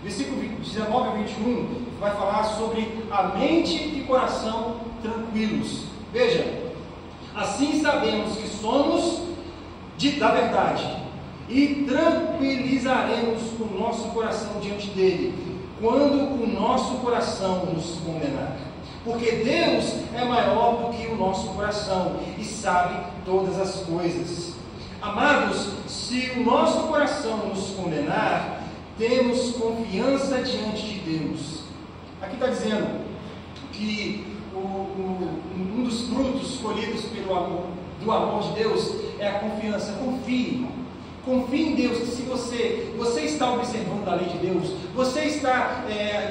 A: Versículo 19 a 21 vai falar sobre a mente e coração tranquilos. Veja, assim sabemos que somos da verdade e tranquilizaremos o nosso coração diante dele, quando o nosso coração nos condenar. Porque Deus é maior do que o nosso coração e sabe todas as coisas. Amados, se o nosso coração nos condenar, temos confiança diante de Deus. Aqui está dizendo que um dos frutos escolhidos do amor de Deus é a confiança. Confie em Deus, que se você está observando a lei de Deus, você está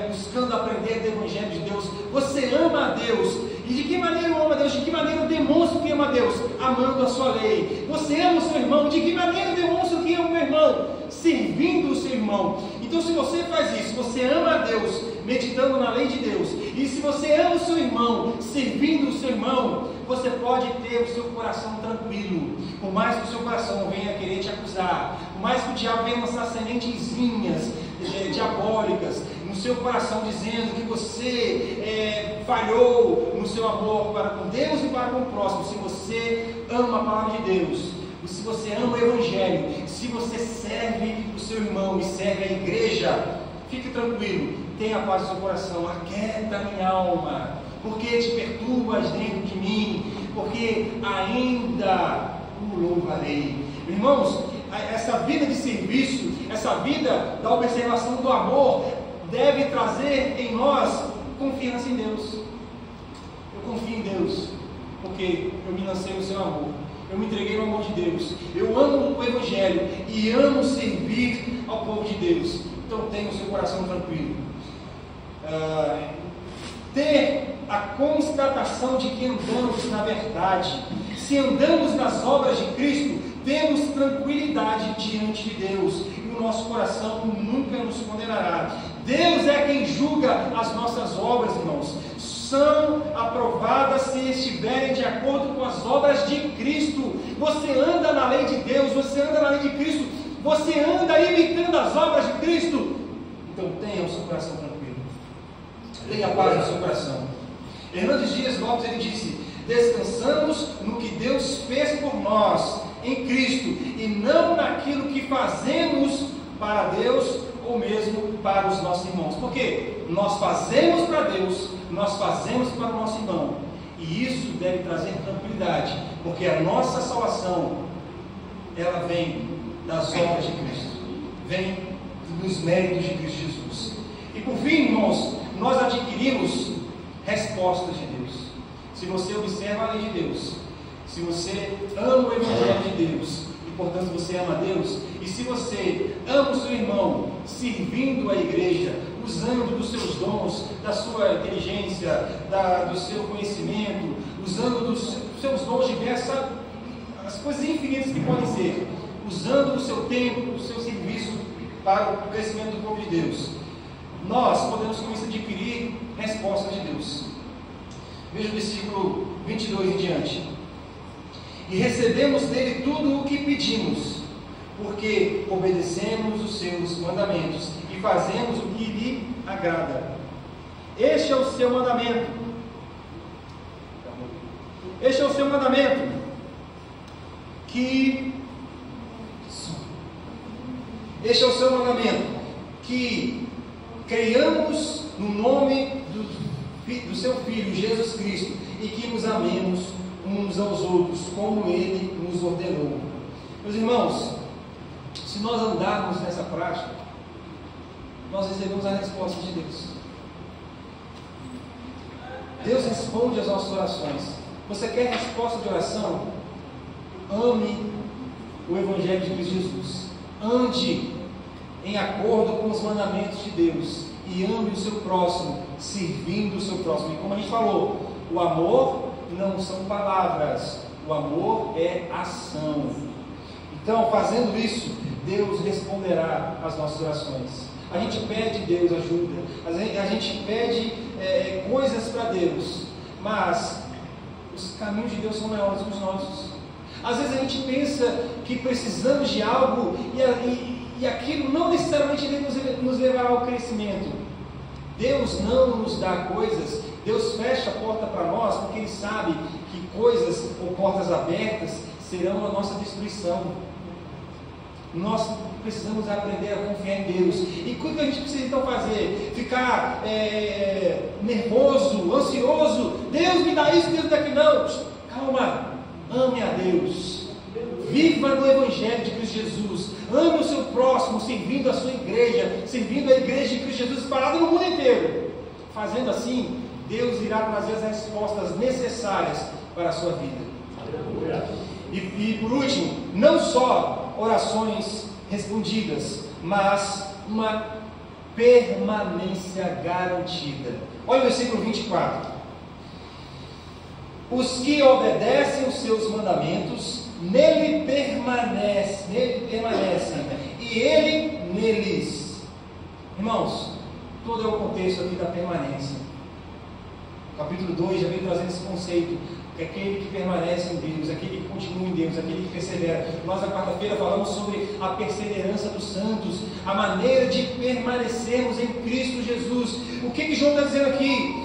A: buscando aprender do Evangelho de Deus, você ama a Deus. E de que maneira eu amo a Deus? De que maneira eu demonstro que amo a Deus? Amando a sua lei. Você ama o seu irmão? De que maneira eu demonstro que amo o meu irmão? Servindo o seu irmão. Então, se você faz isso, você ama a Deus, meditando na lei de Deus, e se você ama o seu irmão, servindo o seu irmão, você pode ter o seu coração tranquilo. Por mais que o seu coração venha querer te acusar, por mais que o diabo venha lançar sementezinhas diabólicas no seu coração, dizendo que você falhou no seu amor para com Deus e para com o próximo, se você ama a palavra de Deus, se você ama o Evangelho, se você serve o seu irmão e serve a igreja, fique tranquilo, tenha paz no seu coração, aquieta a minha alma, porque te perturbas dentro de mim, porque ainda o louvarei. Irmãos, essa vida de serviço, essa vida da observação do amor, deve trazer em nós confiança em Deus. Eu confio em Deus, porque eu me lancei no seu amor, eu me entreguei no amor de Deus, eu amo o Evangelho e amo servir ao povo de Deus. Então tenha o seu coração tranquilo. Ter a constatação de que andamos na verdade. Se andamos nas obras de Cristo, temos tranquilidade diante de Deus, e o nosso coração nunca nos condenará. Deus é quem julga as nossas obras, irmãos. São aprovadas se estiverem de acordo com as obras de Cristo. Você anda na lei de Deus, você anda na lei de Cristo, você anda imitando as obras de Cristo. Então tenha o seu coração tranquilo. Tenha paz no seu coração. Hernandes Dias Lopes, ele disse: descansamos no que Deus fez por nós em Cristo, e não naquilo que fazemos para Deus ou mesmo para os nossos irmãos. Porque nós fazemos para Deus, nós fazemos para o nosso irmão, e isso deve trazer tranquilidade, porque a nossa salvação, ela vem das obras de Cristo, vem dos méritos de Cristo Jesus. E por fim, irmãos, nós adquirimos respostas de Deus. Se você observa a lei de Deus, se você ama o Evangelho de Deus, e portanto você ama a Deus, e se você ama o seu irmão, servindo a igreja, usando dos seus dons, da sua inteligência, do seu conhecimento, usando dos seus dons diversos, as coisas infinitas que podem ser, usando o seu tempo, o seu serviço para o crescimento do povo de Deus, nós podemos começar a adquirir respostas de Deus. Veja o versículo 22 em diante. E recebemos dele tudo o que pedimos, porque obedecemos os seus mandamentos e fazemos o que lhe agrada. Este é o seu mandamento. Este é o seu mandamento, este é o seu mandamento, que creiamos no nome do seu Filho, Jesus Cristo, e que nos amemos uns aos outros, como Ele nos ordenou. Meus irmãos, se nós andarmos nessa prática, nós recebemos a resposta de Deus. Deus responde às nossas orações. Você quer resposta de oração? Ame o Evangelho de Cristo Jesus. Ande em acordo com os mandamentos de Deus. E ame o seu próximo, servindo o seu próximo. E como a gente falou, o amor não são palavras, o amor é ação. Então, fazendo isso, Deus responderá às nossas orações. A gente pede Deus ajuda, a gente pede coisas para Deus, mas os caminhos de Deus são maiores que os nossos. Às vezes a gente pensa que precisamos de algo e aquilo não necessariamente nos levará ao crescimento. Deus não nos dá coisas, Deus fecha a porta para nós porque Ele sabe que coisas ou portas abertas serão a nossa destruição. Nós precisamos aprender a confiar em Deus. E o que a gente precisa então fazer? Ficar nervoso, ansioso? Deus me dá isso, Deus me dá aquilo. Não, calma, ame a Deus. Viva no Evangelho de Cristo Jesus. Ame o seu próximo, servindo a sua igreja, servindo a igreja de Cristo Jesus espalhada no mundo inteiro. Fazendo assim, Deus irá trazer as respostas necessárias para a sua vida. E por último, não só orações respondidas, mas uma permanência garantida. Olha o versículo 24. Os que obedecem os seus mandamentos, nele permanecem, e ele neles. Irmãos, todo é o contexto aqui da permanência. Capítulo 2 já vem trazendo esse conceito, que é aquele que permanece em Deus, aquele que continua em Deus, aquele que persevera. Nós na quarta-feira falamos sobre a perseverança dos santos, a maneira de permanecermos em Cristo Jesus. O que João está dizendo aqui?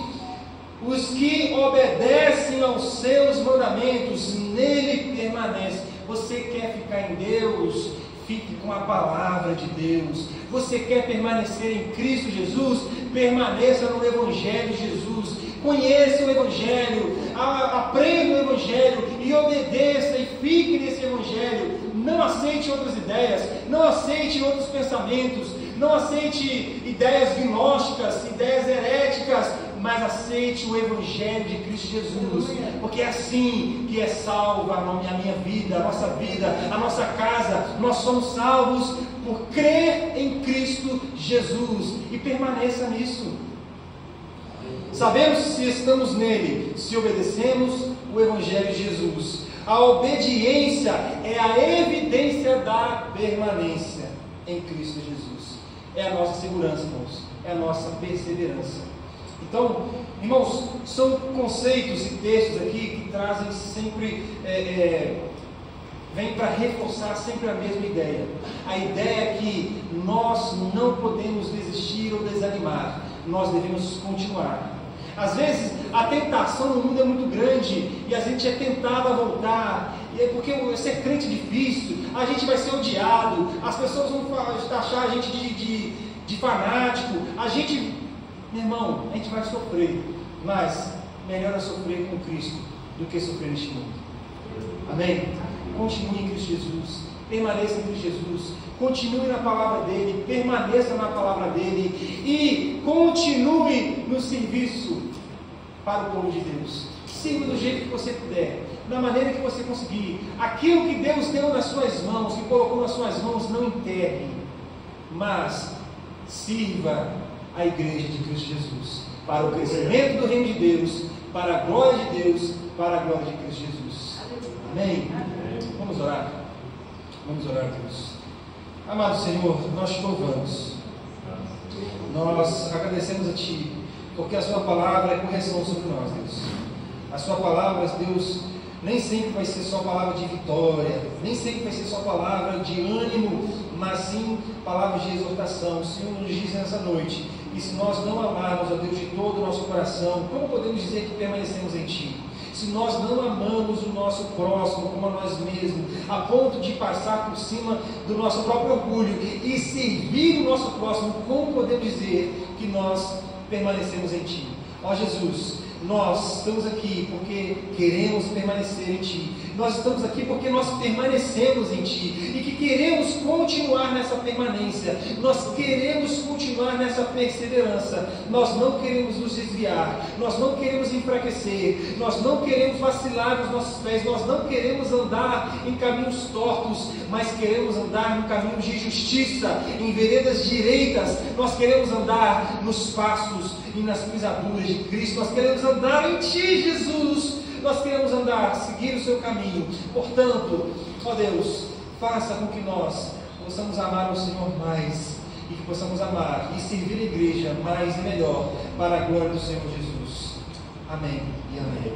A: Os que obedecem aos seus mandamentos, nele permanecem. Você quer ficar em Deus? Fique com a palavra de Deus. Você quer permanecer em Cristo Jesus? Permaneça no Evangelho de Jesus. Conheça o Evangelho, aprenda o Evangelho e obedeça e fique nesse Evangelho. Não aceite outras ideias, não aceite outros pensamentos, não aceite ideias gnósticas, ideias heréticas, mas aceite o Evangelho de Cristo Jesus, porque é assim que é salva a minha vida, a nossa casa. Nós somos salvos por crer em Cristo Jesus, e permaneça nisso. Sabemos se estamos nele, se obedecemos o Evangelho de Jesus. A obediência é a evidência da permanência em Cristo Jesus. É a nossa segurança, irmãos, é a nossa perseverança. Então, irmãos, são conceitos e textos aqui que trazem sempre, vem para reforçar sempre a mesma ideia. A ideia é que nós não podemos desistir ou desanimar, nós devemos continuar. Às vezes a tentação no mundo é muito grande e a gente é tentado a voltar, e é porque ser crente é difícil, a gente vai ser odiado, as pessoas vão taxar a gente de fanático, meu irmão, a gente vai sofrer, mas melhor é sofrer com Cristo do que sofrer neste mundo. Amém? Continue em Cristo Jesus, permaneça em Cristo Jesus, continue na palavra dele, permaneça na palavra dele e continue no serviço para o povo de Deus. Sirva do jeito que você puder, da maneira que você conseguir. Aquilo que Deus deu nas suas mãos, que colocou nas suas mãos, não enterre, mas sirva a igreja de Cristo Jesus, para o crescimento do reino de Deus, para a glória de Deus, para a glória de Cristo Jesus. Amém? Vamos orar. Vamos orar, Deus. Amado Senhor, nós te louvamos. Nós agradecemos a Ti, porque a Sua palavra é correção sobre nós, Deus. A Sua palavra, Deus, nem sempre vai ser só palavra de vitória, nem sempre vai ser só palavra de ânimo, mas sim palavras de exortação. O Senhor nos diz nessa noite, e se nós não amarmos a Deus de todo o nosso coração, como podemos dizer que permanecemos em Ti? Se nós não amamos o nosso próximo como a nós mesmos, a ponto de passar por cima do nosso próprio orgulho e servir o nosso próximo, como podemos dizer que nós permanecemos em Ti? Ó Jesus, nós estamos aqui porque queremos permanecer em Ti. Nós estamos aqui porque nós permanecemos em Ti e que queremos continuar nessa permanência. Nós queremos continuar nessa perseverança. Nós não queremos nos desviar. Nós não queremos enfraquecer. Nós não queremos vacilar nos nossos pés. Nós não queremos andar em caminhos tortos, mas queremos andar em caminhos de justiça, em veredas direitas. Nós queremos andar nos passos e nas pisaduras de Cristo. Nós queremos andar em Ti, Jesus. Nós queremos andar, seguir o Seu caminho. Portanto, ó Deus, faça com que nós possamos amar o Senhor mais, e que possamos amar e servir a igreja mais e melhor, para a glória do Senhor Jesus. Amém e amém.